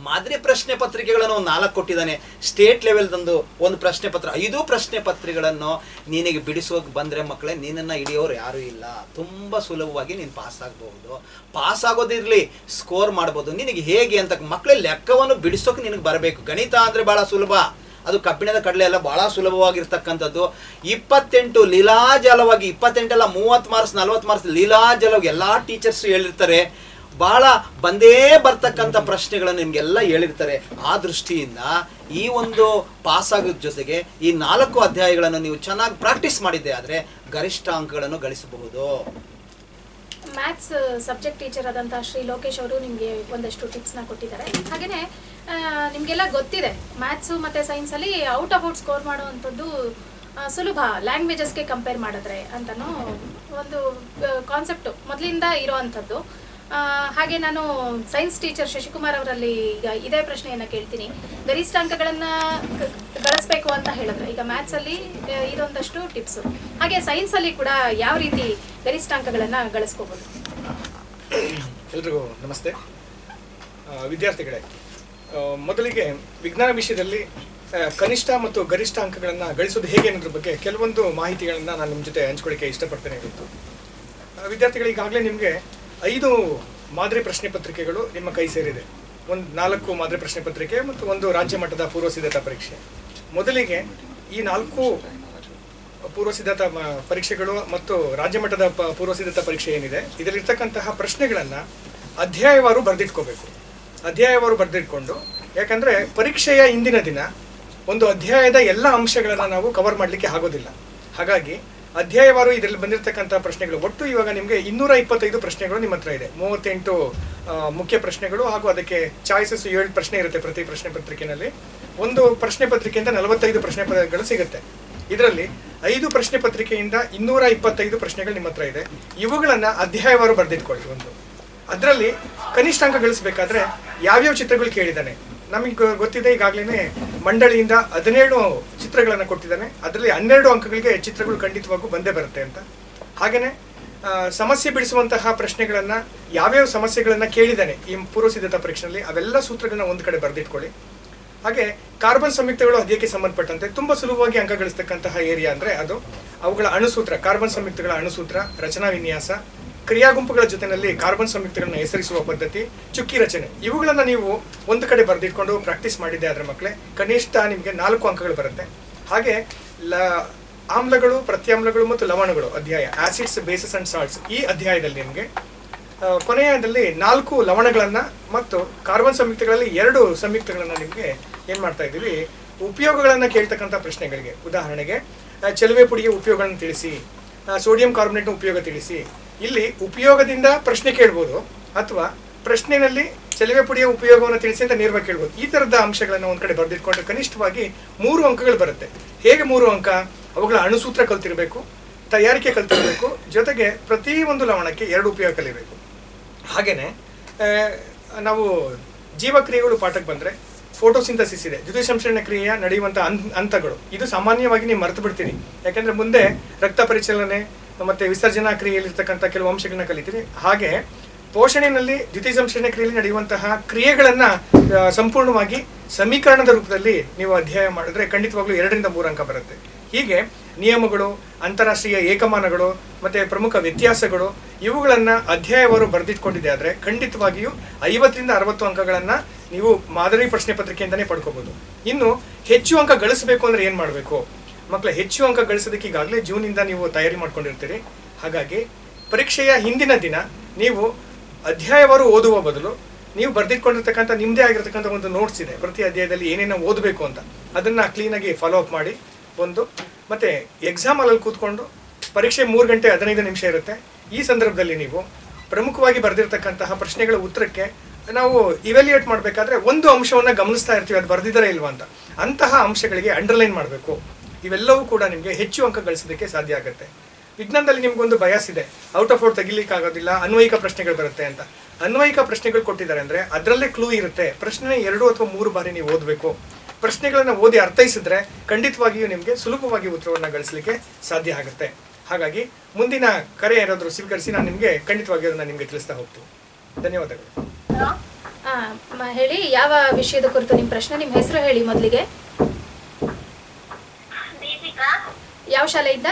ಮಾದರಿ ಪ್ರಶ್ನೆ ಪತ್ರಿಕೆಗಳನ್ನು 4 ಕೊಟ್ಟಿದ್ದಾನೆ. ಸ್ಟೇಟ್ ಲೆವೆಲ್ದಂದು ಒಂದು ಪ್ರಶ್ನೆ ಪತ್ರ, 5 ಪ್ರಶ್ನೆ ಪತ್ರಿಕೆಗಳನ್ನು ನಿನಗೆ ಬಿಡಿಸೋಕೆ ಬಂದರೆ ಮಕ್ಕಳೇ ನಿನ್ನನ್ನು ಹಿಡಿಯೋರು ಯಾರೂ ಇಲ್ಲ. ತುಂಬ ಸುಲಭವಾಗಿ ನೀನು ಪಾಸ್ ಆಗಬಹುದು. ಪಾಸ್ ಆಗೋದಿರಲಿ, ಸ್ಕೋರ್ ಮಾಡ್ಬೋದು. ನಿನಗೆ ಹೇಗೆ ಅಂತ ಮಕ್ಕಳೇ ಲೆಕ್ಕವನ್ನು ಬಿಡಿಸೋಕೆ ನಿನಗೆ ಬರಬೇಕು. ಗಣಿತ ಅಂದರೆ ಭಾಳ ಸುಲಭ, ಅದು ಕಬ್ಬಿಣದ ಕಡಲೆ ಎಲ್ಲ ಭಾಳ ಸುಲಭವಾಗಿರ್ತಕ್ಕಂಥದ್ದು. 28 ಲೀಲಾಜಾಲವಾಗಿ, 28 ಅಲ್ಲ 30 ಮಾರ್ಕ್ಸ್ 40 ಮಾರ್ಕ್ಸ್ ಲೀಲಾಜಾಲವಾಗಿ ಎಲ್ಲ ಟೀಚರ್ಸ್ ಹೇಳಿರ್ತಾರೆ. ಭಾಳ ಬಂದೇ ಬರ್ತಕ್ಕಂಥ ಪ್ರಶ್ನೆಗಳನ್ನು ನಿಮಗೆಲ್ಲ ಹೇಳಿರ್ತಾರೆ. ಆ ದೃಷ್ಟಿಯಿಂದ ಈ ಒಂದು ಪಾಸ್ ಆಗೋದ್ರ ಜೊತೆಗೆ ಈ 4 ಅಧ್ಯಾಯಗಳನ್ನು ನೀವು ಚೆನ್ನಾಗಿ ಪ್ರಾಕ್ಟೀಸ್ ಮಾಡಿದ್ದೆ ಆದರೆ ಗರಿಷ್ಠ ಅಂಕಗಳನ್ನು ಗಳಿಸಬಹುದು. ಮ್ಯಾಥ್ಸ್ ಸಬ್ಜೆಕ್ಟ್ ಟೀಚರ್ ಆದಂಥ ಶ್ರೀ ಲೋಕೇಶ್ ಅವರು ನಿಮಗೆ ಒಂದಷ್ಟು ಟಿಪ್ಸ್ನ ಕೊಟ್ಟಿದ್ದಾರೆ. ಹಾಗೆಯೇ ನಿಮಗೆಲ್ಲ ಗೊತ್ತಿದೆ ಮ್ಯಾಥ್ಸು ಮತ್ತು ಸೈನ್ಸಲ್ಲಿ ಔಟ್ ಆಫ್ ಔಟ್ ಸ್ಕೋರ್ ಮಾಡುವಂಥದ್ದು ಸುಲಭ, ಲ್ಯಾಂಗ್ವೇಜಸ್ಗೆ ಕಂಪೇರ್ ಮಾಡಿದ್ರೆ ಅಂತನೂ ಒಂದು ಕಾನ್ಸೆಪ್ಟು ಮೊದಲಿಂದ ಇರೋ ಅಂಥದ್ದು. ಹಾಗೆ ನಾನು ಸೈನ್ಸ್ ಟೀಚರ್ ಶಶಿಕುಮಾರ್ ಅವರಲ್ಲಿ ಈಗ ಇದೇ ಪ್ರಶ್ನೆಯನ್ನು ಕೇಳ್ತೀನಿ. ಗರಿಷ್ಠ ಅಂಕಗಳನ್ನು ಗಳಿಸ್ಬೇಕು ಅಂತ ಹೇಳಿದ್ರೆ ಈಗ ಮ್ಯಾಥ್ಸಲ್ಲಿ ಇದೊಂದಷ್ಟು ಟಿಪ್ಸು, ಹಾಗೆ ಸೈನ್ಸಲ್ಲಿ ಕೂಡ ಯಾವ ರೀತಿ ಗರಿಷ್ಠ ಅಂಕಗಳನ್ನು ಗಳಿಸ್ಕೋಬೋದು? ಎಲ್ರಿಗೂ ನಮಸ್ತೆ. ವಿದ್ಯಾರ್ಥಿಗಳೇ, ಮೊದಲಿಗೆ ವಿಜ್ಞಾನ ವಿಷಯದಲ್ಲಿ ಕನಿಷ್ಠ ಮತ್ತು ಗರಿಷ್ಠ ಅಂಕಗಳನ್ನು ಗಳಿಸೋದು ಹೇಗೆ ಅನ್ನೋದ್ರ ಬಗ್ಗೆ ಕೆಲವೊಂದು ಮಾಹಿತಿಗಳನ್ನು ನಾನು ನಿಮ್ಮ ಜೊತೆ ಹಂಚ್ಕೊಳ್ಳಿಕ್ಕೆ ಇಷ್ಟಪಡ್ತೇನೆ. ಇವತ್ತು ವಿದ್ಯಾರ್ಥಿಗಳು ಈಗಾಗಲೇ ನಿಮಗೆ 5 ಮಾದರಿ ಪ್ರಶ್ನೆ ಪತ್ರಿಕೆಗಳು ನಿಮ್ಮ ಕೈ ಸೇರಿದೆ. 4 ಮಾದರಿ ಪ್ರಶ್ನೆ ಪತ್ರಿಕೆ ಮತ್ತು 1 ರಾಜ್ಯ ಮಟ್ಟದ ಪೂರ್ವ ಸಿದ್ಧತಾ ಪರೀಕ್ಷೆ. ಮೊದಲಿಗೆ ಈ 4 ಪೂರ್ವಸಿದ್ಧತಾ ಪರೀಕ್ಷೆಗಳು ಮತ್ತು ರಾಜ್ಯ ಮಟ್ಟದ ಪೂರ್ವಸಿದ್ಧತಾ ಪರೀಕ್ಷೆ ಏನಿದೆ ಇದರಲ್ಲಿರ್ತಕ್ಕಂತಹ ಪ್ರಶ್ನೆಗಳನ್ನು ಅಧ್ಯಾಯವಾರು ಬರೆದಿಟ್ಕೋಬೇಕು. ಅಧ್ಯಾಯವಾರು ಬರೆದಿಟ್ಕೊಂಡು, ಯಾಕಂದರೆ ಪರೀಕ್ಷೆಯ ಇಂದಿನ ದಿನ ಒಂದು ಅಧ್ಯಾಯದ ಎಲ್ಲ ಅಂಶಗಳನ್ನು ನಾವು ಕವರ್ ಮಾಡಲಿಕ್ಕೆ ಆಗೋದಿಲ್ಲ. ಹಾಗಾಗಿ ಅಧ್ಯಾಯವಾರು ಇದರಲ್ಲಿ ಬಂದಿರತಕ್ಕಂಥ ಪ್ರಶ್ನೆಗಳು ಒಟ್ಟು ಇವಾಗ ನಿಮಗೆ 225 ಪ್ರಶ್ನೆಗಳು ನಿಮ್ಮ ಹತ್ರ ಇದೆ. 38 ಮುಖ್ಯ ಪ್ರಶ್ನೆಗಳು ಹಾಗೂ ಅದಕ್ಕೆ ಚಾಯ್ಸಸ್ 7 ಪ್ರಶ್ನೆ ಇರುತ್ತೆ ಪ್ರತಿ ಪ್ರಶ್ನೆ ಪತ್ರಿಕೆಯಲ್ಲಿ. ಒಂದು ಪ್ರಶ್ನೆ ಪತ್ರಿಕೆಯಿಂದ 45 ಪ್ರಶ್ನೆಗಳು ಸಿಗುತ್ತೆ. ಇದರಲ್ಲಿ 5 ಪ್ರಶ್ನೆ ಪತ್ರಿಕೆಯಿಂದ 225 ಪ್ರಶ್ನೆಗಳು ನಿಮ್ಮ ಹತ್ರ ಇದೆ. ಇವುಗಳನ್ನು ಅಧ್ಯಾಯವಾರು ಬರೆದಿಟ್ಕೊಳ್ಳಿ. ಒಂದು ಅದರಲ್ಲಿ ಕನಿಷ್ಠ ಅಂಕ ಗಳಿಸಬೇಕಾದ್ರೆ ಯಾವ್ಯಾವ ಚಿತ್ರಗಳು ಕೇಳಿದ್ದಾನೆ ನಮಗೆ ಗೊತ್ತಿದೆ. ಈಗಾಗಲೇ ಮಂಡಳಿಯಿಂದ 17 ಚಿತ್ರಗಳನ್ನು ಕೊಟ್ಟಿದ್ದಾನೆ. ಅದರಲ್ಲಿ 12 ಅಂಕಗಳಿಗೆ ಚಿತ್ರಗಳು ಖಂಡಿತವಾಗೂ ಬಂದೇ ಬರುತ್ತೆ ಅಂತ. ಹಾಗೆಯೇ ಸಮಸ್ಯೆ ಬಿಡಿಸುವಂತಹ ಪ್ರಶ್ನೆಗಳನ್ನು ಯಾವ್ಯಾವ ಸಮಸ್ಯೆಗಳನ್ನು ಕೇಳಿದ್ದಾನೆ ಈ ಪೂರ್ವಸಿದ್ಧತಾ ಪರೀಕ್ಷೆಯಲ್ಲಿ ಅವೆಲ್ಲ ಸೂತ್ರಗಳನ್ನ ಒಂದು ಕಡೆ ಬರೆದಿಟ್ಕೊಳ್ಳಿ. ಹಾಗೆ ಕಾರ್ಬನ್ ಸಂಯುಕ್ತಗಳು ಅದಕ್ಕೆ ಸಂಬಂಧಪಟ್ಟಂತೆ ತುಂಬ ಸುಲಭವಾಗಿ ಅಂಕ ಗಳಿಸ್ತಕ್ಕಂತಹ ಏರಿಯಾ ಅಂದರೆ ಅದು ಅವುಗಳ ಅಣುಸೂತ್ರ, ಕಾರ್ಬನ್ ಸಂಯುಕ್ತಗಳ ಅಣುಸೂತ್ರ, ರಚನಾ ವಿನ್ಯಾಸ, ಕ್ರಿಯಾ ಗುಂಪುಗಳ ಜೊತೆಯಲ್ಲಿ ಕಾರ್ಬನ್ ಸಂಯುಕ್ತಗಳನ್ನ ಹೆಸರಿಸುವ ಪದ್ಧತಿ, ಚುಕ್ಕಿ ರಚನೆ, ಇವುಗಳನ್ನು ನೀವು ಒಂದು ಕಡೆ ಬರೆದಿಟ್ಕೊಂಡು ಪ್ರಾಕ್ಟೀಸ್ ಮಾಡಿದ್ದೆ ಆದರೆ ಮಕ್ಕಳೇ ಕನಿಷ್ಠ ನಿಮಗೆ 4 ಅಂಕಗಳು ಬರುತ್ತೆ. ಹಾಗೆ ಆಮ್ಲಗಳು, ಪ್ರತ್ಯಾಮ್ಲಗಳು ಮತ್ತು ಲವಣಗಳು ಅಧ್ಯಾಯ, ಆಸಿಡ್ಸ್, ಬೇಸಸ್ ಅಂಡ್ ಸಾಲ್ಟ್ಸ್, ಈ ಅಧ್ಯಾಯದಲ್ಲಿ ನಿಮಗೆ ಕೊನೆಯದಲ್ಲಿ 4 ಲವಣಗಳನ್ನು ಮತ್ತು ಕಾರ್ಬನ್ ಸಂಯುಕ್ತಗಳಲ್ಲಿ 2 ಸಂಯುಕ್ತಗಳನ್ನು ನಿಮಗೆ ಏನು ಮಾಡ್ತಾ ಇದ್ದೀವಿ, ಉಪಯೋಗಗಳನ್ನು ಕೇಳ್ತಕ್ಕಂಥ ಪ್ರಶ್ನೆಗಳಿಗೆ. ಉದಾಹರಣೆಗೆ ಚೆಲುವೆ ಪುಡಿಯ ಉಪಯೋಗಗಳನ್ನು ತಿಳಿಸಿ, ಸೋಡಿಯಂ ಕಾರ್ಬೊನೇಟ್ನ ಉಪಯೋಗ ತಿಳಿಸಿ. ಇಲ್ಲಿ ಉಪಯೋಗದಿಂದ ಪ್ರಶ್ನೆ ಕೇಳ್ಬೋದು ಅಥವಾ ಪ್ರಶ್ನೆಯಲ್ಲಿ ಚೆಲುವೆ ಪುಡಿಯ ಉಪಯೋಗವನ್ನು ತಿಳಿಸಿ ಅಂತ ನೇರವಾಗಿ ಕೇಳ್ಬೋದು. ಈ ಥರದ ಅಂಶಗಳನ್ನು ಒಂದು ಕಡೆ ಬರೆದಿಟ್ಕೊಂಡ್ರೆ ಕನಿಷ್ಠವಾಗಿ 3 ಅಂಕಗಳು ಬರುತ್ತೆ. ಹೇಗೆ 3 ಅಂಕ? ಅವುಗಳ ಅಣುಸೂತ್ರ ಕಲ್ತಿರಬೇಕು, ತಯಾರಿಕೆ ಕಲ್ತಿರಬೇಕು, ಜೊತೆಗೆ ಪ್ರತಿಯೊಂದು ಲವಣಕ್ಕೆ 2 ಉಪಯೋಗ ಕಲಿಬೇಕು. ಹಾಗೆಯೇ ನಾವು ಜೀವಕ್ರಿಯೆಗಳು ಪಾಠಕ್ಕೆ ಬಂದರೆ ಫೋಟೋಸಿಂಥಸಿಸ್ ಇದೆ, ದ್ಯುತಿ ಸಂಶ್ಲೇಷಣೆ ಕ್ರಿಯೆಯ ನಡೆಯುವಂಥ ಹಂತಗಳು. ಇದು ಸಾಮಾನ್ಯವಾಗಿ ನೀವು ಮರೆತು ಬಿಡ್ತೀರಿ, ಯಾಕೆಂದರೆ ಮುಂದೆ ರಕ್ತ ಪರಿಚಲನೆ ಮತ್ತು ವಿಸರ್ಜನಾ ಕ್ರಿಯೆಯಲ್ಲಿರ್ತಕ್ಕಂಥ ಕೆಲವು ಅಂಶಗಳನ್ನ ಕಲಿತೀರಿ. ಹಾಗೆ ಪೋಷಣೆಯಲ್ಲಿ ದ್ಯುತಿ ಸಂಶ್ಲೇಷಣೆ ಕ್ರಿಯೆಯಲ್ಲಿ ನಡೆಯುವಂತಹ ಕ್ರಿಯೆಗಳನ್ನು ಸಂಪೂರ್ಣವಾಗಿ ಸಮೀಕರಣದ ರೂಪದಲ್ಲಿ ನೀವು ಅಧ್ಯಯನ ಮಾಡಿದ್ರೆ ಖಂಡಿತವಾಗ್ಲೂ 2 ರಿಂದ 3 ಅಂಕ ಬರುತ್ತೆ. ಹೀಗೆ ನಿಯಮಗಳು, ಅಂತಾರಾಷ್ಟ್ರೀಯ ಏಕಮಾನಗಳು ಮತ್ತು ಪ್ರಮುಖ ವ್ಯತ್ಯಾಸಗಳು ಇವುಗಳನ್ನು ಅಧ್ಯಾಯವಾರು ಬರೆದಿಟ್ಕೊಂಡಿದೆ ಆದರೆ ಖಂಡಿತವಾಗಿಯೂ 50 ರಿಂದ 60 ಅಂಕಗಳನ್ನು ನೀವು ಮಾದರಿ ಪ್ರಶ್ನೆ ಪತ್ರಿಕೆಯಿಂದನೇ ಪಡ್ಕೋಬೋದು. ಇನ್ನು ಹೆಚ್ಚು ಅಂಕ ಗಳಿಸಬೇಕು ಅಂದರೆ ಏನು ಮಾಡಬೇಕು ಮಕ್ಕಳೇ? ಹೆಚ್ಚು ಅಂಕ ಗಳಿಸೋದಕ್ಕೆ ಈಗಾಗಲೇ ಜೂನಿಂದ ನೀವು ತಯಾರಿ ಮಾಡ್ಕೊಂಡಿರ್ತೀರಿ. ಹಾಗಾಗಿ ಪರೀಕ್ಷೆಯ ಹಿಂದಿನ ದಿನ ನೀವು ಅಧ್ಯಾಯವಾರು ಓದುವ ಬದಲು ನೀವು ಬರೆದಿಟ್ಕೊಂಡಿರ್ತಕ್ಕಂಥ ನಿಮ್ಮದೇ ಆಗಿರ್ತಕ್ಕಂಥ ಒಂದು ನೋಟ್ಸ್ ಇದೆ, ಪ್ರತಿ ಅಧ್ಯಾಯದಲ್ಲಿ ಏನೇನೋ ಓದಬೇಕು ಅಂತ, ಅದನ್ನು ಕ್ಲೀನಾಗಿ ಫಾಲೋ ಅಪ್ ಮಾಡಿ ಒಂದು. ಮತ್ತು ಎಕ್ಸಾಮ್ ಹಾಲಲ್ಲಿ ಕೂತ್ಕೊಂಡು ಪರೀಕ್ಷೆ 3 ಗಂಟೆ 15 ನಿಮಿಷ ಇರುತ್ತೆ. ಈ ಸಂದರ್ಭದಲ್ಲಿ ನೀವು ಪ್ರಮುಖವಾಗಿ ಬರೆದಿರ್ತಕ್ಕಂತಹ ಪ್ರಶ್ನೆಗಳ ಉತ್ತರಕ್ಕೆ ನಾವು ಇವ್ಯಾಲ್ಯೂಯೇಟ್ ಮಾಡಬೇಕಾದ್ರೆ ಒಂದು ಅಂಶವನ್ನು ಗಮನಿಸ್ತಾ ಇರ್ತೀವಿ, ಅದು ಬರೆದಿದ್ದಾರೆ ಇಲ್ವಾ ಅಂತ. ಅಂತಹ ಅಂಶಗಳಿಗೆ ಅಂಡರ್ಲೈನ್ ಮಾಡಬೇಕು. ಇವೆಲ್ಲವೂ ಕೂಡ ನಿಮಗೆ ಹೆಚ್ಚು ಅಂಕ ಗಳಿಸೋದಕ್ಕೆ ಸಾಧ್ಯ ಆಗುತ್ತೆ. ವಿಜ್ಞಾನದಲ್ಲಿ ನಿಮಗೊಂದು ಬಯಾಸ್ ಇದೆ, ಔಟ್ ಆಫ್ ಔಟ್ ತೆಗಿಲಿಕ್ಕೆ ಆಗೋದಿಲ್ಲ, ಅನ್ವಯಿಕ ಪ್ರಶ್ನೆಗಳು ಬರುತ್ತೆ ಅಂತ. ಅನ್ವಯಿಕ ಪ್ರಶ್ನೆಗಳು ಕೊಟ್ಟಿದ್ದಾರೆ ಅಂದರೆ ಅದರಲ್ಲೇ ಕ್ಲೂ ಇರುತ್ತೆ. ಪ್ರಶ್ನೆ 2 ಅಥವಾ 3 ಬಾರಿ ನೀವು ಓದಬೇಕು. ಪ್ರಶ್ನೆಗಳನ್ನು ಓದಿ ಅರ್ಥೈಸಿದ್ರೆ ಖಂಡಿತವಾಗಿಯೂ ನಿಮಗೆ ಸುಲಭವಾಗಿ ಉತ್ತರವನ್ನು ಗಳಿಸಲಿಕ್ಕೆ ಸಾಧ್ಯ ಆಗುತ್ತೆ. ಹಾಗಾಗಿ ಮುಂದಿನ ಕರೆ ಯಾರಾದರೂ ಸ್ವೀಕರಿಸಿ ನಾನು ನಿಮಗೆ ಖಂಡಿತವಾಗಿ ಅದನ್ನು ನಿಮಗೆ ತಿಳಿಸ್ತಾ ಹೋಗ್ತೀನಿ. ಧನ್ಯವಾದಗಳು. ಹೇಳಿ, ಯಾವ ವಿಷಯದ ಕುರಿತು ನಿಮ್ಮ ಪ್ರಶ್ನೆ? ನಿಮ್ಮ ಹೆಸರು ಹೇಳಿ ಮೊದಲಿಗೆ. ಯಾವ ಶಾಲೆಯಿಂದ?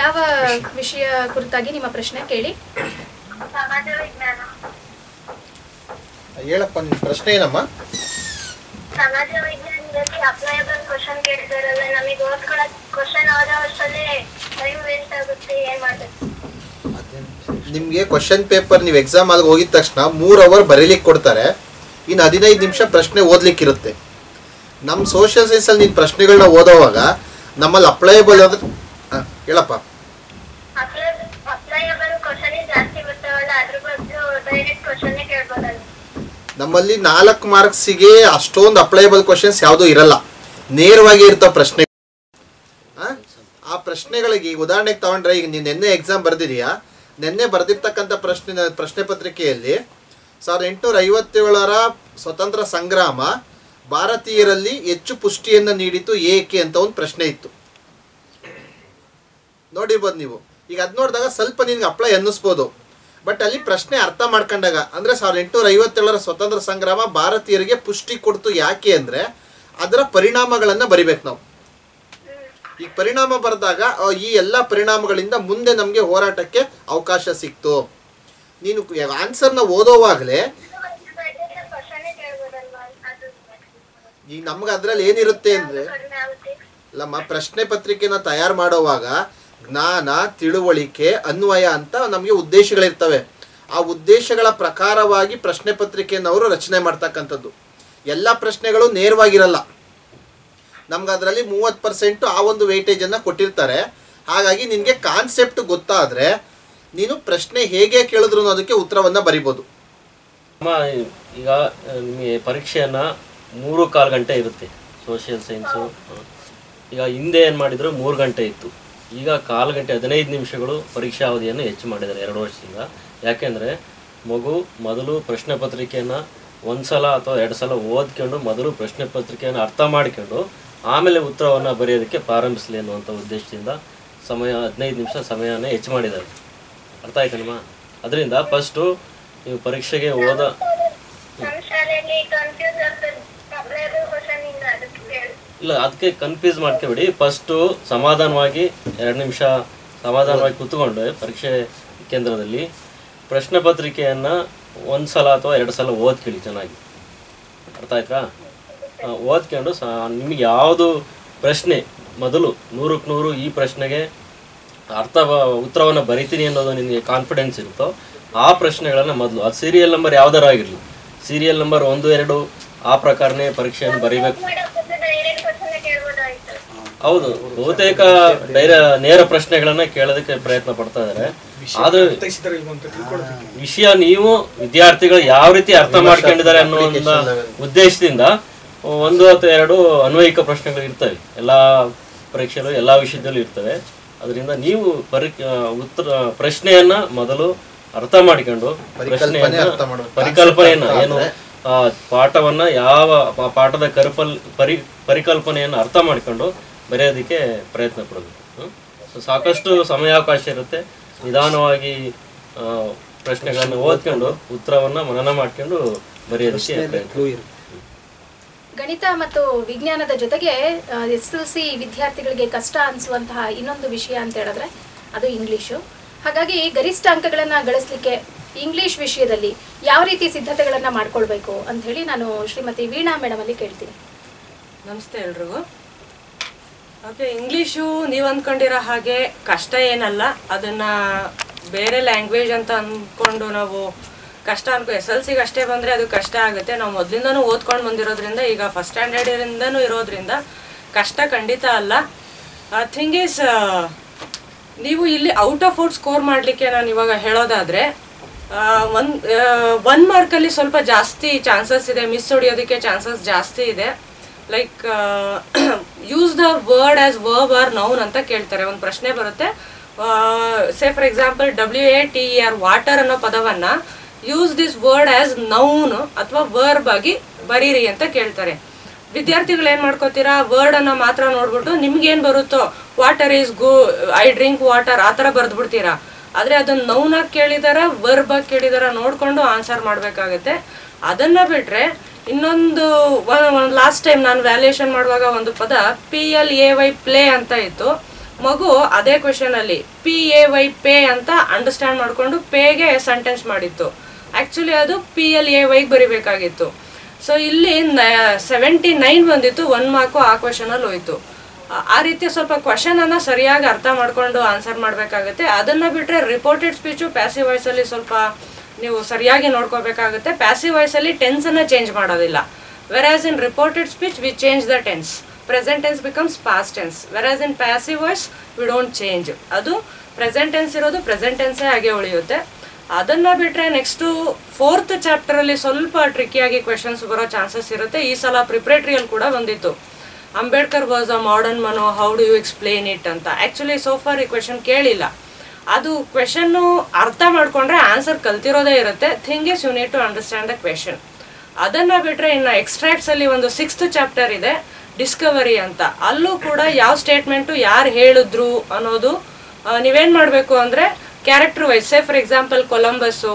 ಯಾವ ವಿಷಯ ಕುರಿತಾಗಿ ನಿಮ್ಮ ಪ್ರಶ್ನೆ ಕೇಳಿ? ಹೇಳಪ್ಪ, ನಿಮ್ಮ ಪ್ರಶ್ನೆ ಏನಮ್ಮ? ಸಮಾಜ ವಿಜ್ಞಾನದಲ್ಲಿ ಅಪ್ಲೈಯಬಲ್ ಕ್ವಶನ್ ಕೇಳಿದಾರಲ್ಲ, ನಮಗೆ ಓದ್ಕೊಳ್ಳೋಕೆ ಕ್ವಶನ್ ಆದವಷ್ಟಲ್ಲೇ ಟೈಮ್ ವೇಸ್ಟ್ ಆಗುತ್ತೆ, ಏನ್ ಮಾಡ್ಬೇಕು? ನಿಮಗೆ ಕ್ವಶನ್ ಪೇಪರ್ ನೀವು ಎಕ್ಸಾಮ್ ಅಲ್ಲಿ ಹೋಗಿದ ತಕ್ಷಣ 3 ಅವರ್ ಬರೀಲಿಕ್ಕೆ ಕೊಡ್ತಾರೆ, ಇನ್ನು 15 ನಿಮಿಷ ಪ್ರಶ್ನೆ ಓದ್ಲಿಕ್ಕಿರುತ್ತೆ. ನಮ್ಮ ಸೋಷಿಯಲ್ ಸೈನ್ಸಲ್ಲಿ ನೀನು ಪ್ರಶ್ನೆಗಳನ್ನ ಓದೋವಾಗ ನಮ್ಮಲ್ಲಿ ಅಪ್ಲೈಯಬಲ್ ಅಂದ್ರೆ ಹೇಳಪ್ಪ. ಅಪ್ಲೈಯಬಲ್ ಕ್ವಶನ್ ಜಾಸ್ತಿ ಬರ್ತಾವಲ್ಲ, ಅದ್ರ ಬದಲು ಡೈರೆಕ್ಟ್ ಕ್ವಶನ್ ಕೇಳ್ಬೋದಲ್ಲ. ನಮ್ಮಲ್ಲಿ 4 ಮಾರ್ಕ್ಸಿಗೆ ಅಷ್ಟೊಂದು ಅಪ್ಲೈಯಬಲ್ ಕ್ವಶನ್ಸ್ ಯಾವುದೂ ಇರಲ್ಲ, ನೇರವಾಗಿ ಇರ್ತಾವ ಪ್ರಶ್ನೆ. ಆ ಪ್ರಶ್ನೆಗಳಿಗೆ ಉದಾಹರಣೆಗೆ ತಗೊಂಡ್ರೆ, ಈಗ ನೀನು ನಿನ್ನೆ ಎಕ್ಸಾಮ್ ಬರೆದಿದೆಯಾ, ನಿನ್ನೆ ಬರೆದಿರ್ತಕ್ಕಂಥ ಪ್ರಶ್ನೆ ಪತ್ರಿಕೆಯಲ್ಲಿ 1857ರ ಸ್ವತಂತ್ರ ಸಂಗ್ರಾಮ ಭಾರತೀಯರಲ್ಲಿ ಹೆಚ್ಚು ಪುಷ್ಟಿಯನ್ನು ನೀಡಿತು ಏಕೆ ಅಂತ ಒಂದು ಪ್ರಶ್ನೆ ಇತ್ತು. ನೋಡಿರ್ಬೋದು ನೀವು. ಈಗ ಅದು ನೋಡಿದಾಗ ಸ್ವಲ್ಪ ನಿನ್ಗೆ ಅಪ್ಲೈ ಅನ್ನಿಸ್ಬೋದು, ಬಟ್ ಅಲ್ಲಿ ಪ್ರಶ್ನೆ ಅರ್ಥ ಮಾಡ್ಕೊಂಡಾಗ ಅಂದರೆ 1857ರ ಸ್ವತಂತ್ರ ಸಂಗ್ರಾಮ ಭಾರತೀಯರಿಗೆ ಪುಷ್ಟಿ ಕೊಡ್ತು ಯಾಕೆ ಅಂದರೆ ಅದರ ಪರಿಣಾಮಗಳನ್ನು ಬರಿಬೇಕು ನಾವು. ಈಗ ಪರಿಣಾಮ ಬರೆದಾಗ ಈ ಎಲ್ಲ ಪರಿಣಾಮಗಳಿಂದ ಮುಂದೆ ನಮಗೆ ಹೋರಾಟಕ್ಕೆ ಅವಕಾಶ ಸಿಕ್ತು. ನೀನು ಆನ್ಸರ್ನ ಓದೋವಾಗಲೇ ಈಗ ನಮ್ಗೆ ಅದ್ರಲ್ಲಿ ಏನಿರುತ್ತೆ ಅಂದರೆ ಕಡಿಮೆ ಆಗುತ್ತೆ? ಅಲ್ಲಮ್ಮ, ಪ್ರಶ್ನೆ ಪತ್ರಿಕೆನ ತಯಾರು ಮಾಡುವಾಗ ಜ್ಞಾನ, ತಿಳುವಳಿಕೆ, ಅನ್ವಯ ಅಂತ ನಮಗೆ ಉದ್ದೇಶಗಳಿರ್ತವೆ. ಆ ಉದ್ದೇಶಗಳ ಪ್ರಕಾರವಾಗಿ ಪ್ರಶ್ನೆ ಪತ್ರಿಕೆಯನ್ನು ಅವರು ರಚನೆ ಮಾಡ್ತಕ್ಕಂಥದ್ದು. ಎಲ್ಲ ಪ್ರಶ್ನೆಗಳು ನೇರವಾಗಿರಲ್ಲ. ನಮ್ಗೆ ಅದರಲ್ಲಿ 30% ಆ ಒಂದು ವೇಟೇಜನ್ನು ಕೊಟ್ಟಿರ್ತಾರೆ. ಹಾಗಾಗಿ ನಿನಗೆ ಕಾನ್ಸೆಪ್ಟ್ ಗೊತ್ತಾದರೆ ನೀನು ಪ್ರಶ್ನೆ ಹೇಗೆ ಕೇಳಿದ್ರು ಅದಕ್ಕೆ ಉತ್ತರವನ್ನು ಬರಿಬೋದು. ಈಗ ನಿಮಗೆ ಪರೀಕ್ಷೆಯನ್ನು 3.25 ಗಂಟೆ ಇರುತ್ತೆ ಸೋಷಿಯಲ್ ಸೈನ್ಸು. ಈಗ ಹಿಂದೆ ಏನು ಮಾಡಿದ್ರು 3 ಗಂಟೆ ಇತ್ತು. ಈಗ 1/4 ಗಂಟೆ 15 ನಿಮಿಷಗಳು ಪರೀಕ್ಷಾ ಅವಧಿಯನ್ನು ಹೆಚ್ಚು ಮಾಡಿದ್ದಾರೆ 2 ವರ್ಷದಿಂದ. ಯಾಕೆಂದರೆ ಮಗು ಮೊದಲು ಪ್ರಶ್ನೆ ಪತ್ರಿಕೆಯನ್ನು 1 ಸಲ ಅಥವಾ 2 ಸಲ ಓದ್ಕೊಂಡು ಮೊದಲು ಪ್ರಶ್ನೆ ಪತ್ರಿಕೆಯನ್ನು ಅರ್ಥ ಮಾಡಿಕೊಂಡು ಆಮೇಲೆ ಉತ್ತರವನ್ನು ಬರೆಯೋದಕ್ಕೆ ಪ್ರಾರಂಭಿಸಲಿ ಅನ್ನುವಂಥ ಉದ್ದೇಶದಿಂದ 15 ನಿಮಿಷ ಸಮಯವನ್ನು ಹೆಚ್ಚು ಮಾಡಿದ್ದಾರೆ. ಅರ್ಥ ಆಯ್ತು ನಿಮ್ಮ? ಅದರಿಂದ ಫಸ್ಟು ನೀವು ಪರೀಕ್ಷೆಗೆ ನಮ್ಮ ಶಾಲೆಯಲ್ಲಿ ಕನ್ಫ್ಯೂಸ್ ಆಗ್ತದೆ ಕ್ವಶನ್ ಇಂದ, ಅದಕ್ಕೆ ಕೇಳಿ. ಇಲ್ಲ, ಅದಕ್ಕೆ ಕನ್ಫ್ಯೂಸ್ ಮಾಡ್ಕೋಬೇಡಿ. ಫಸ್ಟು ಸಮಾಧಾನವಾಗಿ 2 ನಿಮಿಷ ಸಮಾಧಾನವಾಗಿ ಕೂತ್ಕೊಂಡು ಪರೀಕ್ಷೆ ಕೇಂದ್ರದಲ್ಲಿ ಪ್ರಶ್ನೆ ಪತ್ರಿಕೆಯನ್ನು 1 ಸಲ ಅಥವಾ 2 ಸಲ ಓದ್ಕೊಳ್ಳಿ ಚೆನ್ನಾಗಿ. ಅರ್ಥ ಆಯ್ತಾ? ಓದ್ಕೊಂಡು ನಿಮಗೆ ಯಾವುದು ಪ್ರಶ್ನೆ ಮೊದಲು 100ಕ್ಕೆ 100 ಈ ಪ್ರಶ್ನೆಗೆ ಉತ್ತರವನ್ನು ಬರಿತೀನಿ ಅನ್ನೋದು ನಿಮಗೆ ಕಾನ್ಫಿಡೆನ್ಸ್ ಇರುತ್ತೋ ಆ ಪ್ರಶ್ನೆಗಳನ್ನು ಮೊದಲು, ಅದು ಸೀರಿಯಲ್ ನಂಬರ್ ಯಾವ್ದಾರು ಆಗಿರಲಿ, ಸೀರಿಯಲ್ ನಂಬರ್ 1, 2 ಆ ಪ್ರಕಾರನೇ ಪರೀಕ್ಷೆಯನ್ನು ಬರೀಬೇಕು. ಹೌದು, ಬಹುತೇಕ ನೇರ ಪ್ರಶ್ನೆಗಳನ್ನ ಕೇಳೋದಕ್ಕೆ ಪ್ರಯತ್ನ ಪಡ್ತಾ ಇದ್ದಾರೆ. ಆದ್ರೆ ವಿಷಯ ನೀವು ವಿದ್ಯಾರ್ಥಿಗಳು ಯಾವ ರೀತಿ ಅರ್ಥ ಮಾಡ್ಕೊಂಡಿದ್ದಾರೆ ಅನ್ನೋ ಉದ್ದೇಶದಿಂದ 1 ಅಥವಾ 2 ಅನ್ವಯಿಕ ಪ್ರಶ್ನೆಗಳು ಇರ್ತವೆ. ಎಲ್ಲಾ ಪರೀಕ್ಷೆಗಳು ಎಲ್ಲಾ ವಿಷಯದಲ್ಲೂ ಇರ್ತವೆ. ಅದರಿಂದ ನೀವು ಪ್ರಶ್ನೆಯನ್ನ ಮೊದಲು ಅರ್ಥ ಮಾಡಿಕೊಂಡು ಪರಿಕಲ್ಪನೆಯನ್ನ ಏನು ಪಾಠವನ್ನ ಯಾವ ಪಾಠದ ಪರಿಕಲ್ಪನೆಯನ್ನು ಅರ್ಥ ಮಾಡಿಕೊಂಡು ಬರೆಯೋದಕ್ಕೆ ಪ್ರಯತ್ನ ಪಡಬೇಕು. ಸಾಕಷ್ಟು ಸಮಯಾವಕಾಶ ಇರುತ್ತೆ. ನಿಧಾನವಾಗಿ ಪ್ರಶ್ನೆಗಳನ್ನು ಓದ್ಕೊಂಡು ಉತ್ತರವನ್ನು ಮನನ ಮಾಡ್ಕೊಂಡು ಬರೆಯೋದಕ್ಕೆ ಪ್ರಯತ್ನ. ಗಣಿತ ಮತ್ತು ವಿಜ್ಞಾನದ ಜೊತೆಗೆ SLC ವಿದ್ಯಾರ್ಥಿಗಳಿಗೆ ಕಷ್ಟ ಅನಿಸುವಂತಹ ಇನ್ನೊಂದು ವಿಷಯ ಅಂತ ಹೇಳಿದ್ರೆ ಅದು ಇಂಗ್ಲೀಷು. ಹಾಗಾಗಿ ಗರಿಷ್ಠ ಅಂಕಗಳನ್ನು ಗಳಿಸಲಿಕ್ಕೆ ಇಂಗ್ಲೀಷ್ ವಿಷಯದಲ್ಲಿ ಯಾವ ರೀತಿ ಸಿದ್ಧತೆಗಳನ್ನು ಮಾಡ್ಕೊಳ್ಬೇಕು ಅಂತ ಹೇಳಿ ನಾನು ಶ್ರೀಮತಿ ವೀಣಾ ಮೇಡಮ್ ಅಲ್ಲಿ ಕೇಳ್ತೀನಿ. ನಮಸ್ತೆ ಎಲ್ರಿಗೂ. ಓಕೆ, ಇಂಗ್ಲೀಷು ನೀವು ಅಂದ್ಕೊಂಡಿರೋ ಹಾಗೆ ಕಷ್ಟ ಏನಲ್ಲ. ಅದನ್ನು ಬೇರೆ ಲ್ಯಾಂಗ್ವೇಜ್ ಅಂತ ಅಂದ್ಕೊಂಡು ನಾವು ಕಷ್ಟ SLCಗೆ ಅಷ್ಟೇ ಬಂದರೆ ಅದು ಕಷ್ಟ ಆಗುತ್ತೆ. ನಾವು ಮೊದಲಿಂದನೂ ಓದ್ಕೊಂಡು ಬಂದಿರೋದ್ರಿಂದ, ಈಗ ಫಸ್ಟ್ ಸ್ಟ್ಯಾಂಡರ್ಡಿಂದನೂ ಇರೋದ್ರಿಂದ ಕಷ್ಟ ಖಂಡಿತ ಅಲ್ಲ. ಥಿಂಗ್ ಈಸ್, ನೀವು ಇಲ್ಲಿ ಔಟ್ ಆಫ್ ಔಟ್ ಸ್ಕೋರ್ ಮಾಡಲಿಕ್ಕೆ ನಾನು ಇವಾಗ ಹೇಳೋದಾದರೆ 1 ಮಾರ್ಕಲ್ಲಿ ಸ್ವಲ್ಪ ಜಾಸ್ತಿ ಚಾನ್ಸಸ್ ಇದೆ, ಮಿಸ್ ಹೊಡಿಯೋದಕ್ಕೆ ಚಾನ್ಸಸ್ ಜಾಸ್ತಿ ಇದೆ. Like use the word as verb or noun ಅಂತ ಕೇಳ್ತಾರೆ. ಒಂದು ಪ್ರಶ್ನೆ ಬರುತ್ತೆ, say for example WATER water ಅನ್ನೋ ಪದವನ್ನು use this word as noun ಅಥವಾ ವರ್ಬ್ ಆಗಿ ಬರೀರಿ ಅಂತ ಕೇಳ್ತಾರೆ. ವಿದ್ಯಾರ್ಥಿಗಳು ಏನು ಮಾಡ್ಕೋತೀರಾ, ವರ್ಡನ್ನು ಮಾತ್ರ ನೋಡ್ಬಿಟ್ಟು ನಿಮ್ಗೇನು ಬರುತ್ತೋ water is I drink water ಆ ಥರ ಬರೆದ್ಬಿಡ್ತೀರಾ. ಆದರೆ ಅದನ್ನು ನೌನಾಗಿ ಕೇಳಿದಾರ ವರ್ಬ್ ಆಗಿ ಕೇಳಿದಾರ ನೋಡಿಕೊಂಡು ಆನ್ಸರ್ ಮಾಡಬೇಕಾಗತ್ತೆ. ಅದನ್ನು ಬಿಟ್ಟರೆ ಇನ್ನೊಂದು ಲಾಸ್ಟ್ ಟೈಮ್ ನಾನು ವ್ಯಾಲ್ಯೂಯೇಷನ್ ಮಾಡುವಾಗ ಒಂದು ಪದ PLAY ಪ್ಲೇ ಅಂತ ಇತ್ತು. ಮಗು ಅದೇ ಕ್ವೆಶನಲ್ಲಿ PAY ಪೇ ಅಂತ ಅಂಡರ್ಸ್ಟ್ಯಾಂಡ್ ಮಾಡಿಕೊಂಡು ಪೇಗೆ ಸೆಂಟೆನ್ಸ್ ಮಾಡಿತ್ತು. ಆ್ಯಕ್ಚುಲಿ ಅದು PLAYಗೆ ಬರಿಬೇಕಾಗಿತ್ತು. ಸೊ ಇಲ್ಲಿ 79 ಬಂದಿತ್ತು, 1 ಮಾರ್ಕು ಆ ಕ್ವೆಶನಲ್ಲಿ ಹೋಯಿತು. ಆ ರೀತಿ ಸ್ವಲ್ಪ ಕ್ವೆಶನನ್ನು ಸರಿಯಾಗಿ ಅರ್ಥ ಮಾಡಿಕೊಂಡು ಆನ್ಸರ್ ಮಾಡಬೇಕಾಗುತ್ತೆ. ಅದನ್ನು ಬಿಟ್ಟರೆ ರಿಪೋರ್ಟೆಡ್ ಸ್ಪೀಚು ಪ್ಯಾಸಿವ್ ವಾಯ್ಸಲ್ಲಿ ಸ್ವಲ್ಪ ನೀವು ಸರಿಯಾಗಿ ನೋಡ್ಕೋಬೇಕಾಗುತ್ತೆ. ಪ್ಯಾಸಿವ್ ವಾಯ್ಸಲ್ಲಿ ಟೆನ್ಸನ್ನು ಚೇಂಜ್ ಮಾಡೋದಿಲ್ಲ. Whereas in reported speech we change the tense. Present tense becomes past tense. Whereas in passive voice we don't change. ಅದು ಪ್ರೆಸೆಂಟ್ ಟೆನ್ಸ್ ಇರೋದು ಪ್ರೆಸೆಂಟ್ ಟೆನ್ಸೇ ಹಾಗೆ ಉಳಿಯುತ್ತೆ. ಅದನ್ನು ಬಿಟ್ಟರೆ ನೆಕ್ಸ್ಟು 4th ಚಾಪ್ಟರಲ್ಲಿ ಸ್ವಲ್ಪ ಟ್ರಿಕ್ಕಿಯಾಗಿ ಕ್ವೆಶನ್ಸ್ ಬರೋ ಚಾನ್ಸಸ್ ಇರುತ್ತೆ. ಈ ಸಲ ಪ್ರಿಪ್ರೇಟ್ರಿಯಲ್ಲಿ ಕೂಡ ಬಂದಿತ್ತು. Ambedkar was a modern man, how do you explain it ಅಂತ. ಆ್ಯಕ್ಚುಲಿ ಸೋಫಾರ್ ಈ ಕ್ವೆಶನ್ ಕೇಳಿಲ್ಲ. ಅದು ಕ್ವೆಶನ್ನು ಅರ್ಥ ಮಾಡಿಕೊಂಡ್ರೆ ಆನ್ಸರ್ ಕಲ್ತಿರೋದೇ ಇರುತ್ತೆ. Thing is you need to understand the question. ಅದನ್ನು ಬಿಟ್ಟರೆ ಇನ್ನು ಎಕ್ಸ್ಟ್ರಾಕ್ಟ್ಸಲ್ಲಿ ಒಂದು 6th ಚಾಪ್ಟರ್ ಇದೆ, ಡಿಸ್ಕವರಿ ಅಂತ. ಅಲ್ಲೂ ಕೂಡ ಯಾವ ಸ್ಟೇಟ್ಮೆಂಟು ಯಾರು ಹೇಳಿದ್ರು ಅನ್ನೋದು ನೀವೇನು ಮಾಡಬೇಕು ಅಂದರೆ character wise, say for example Columbus,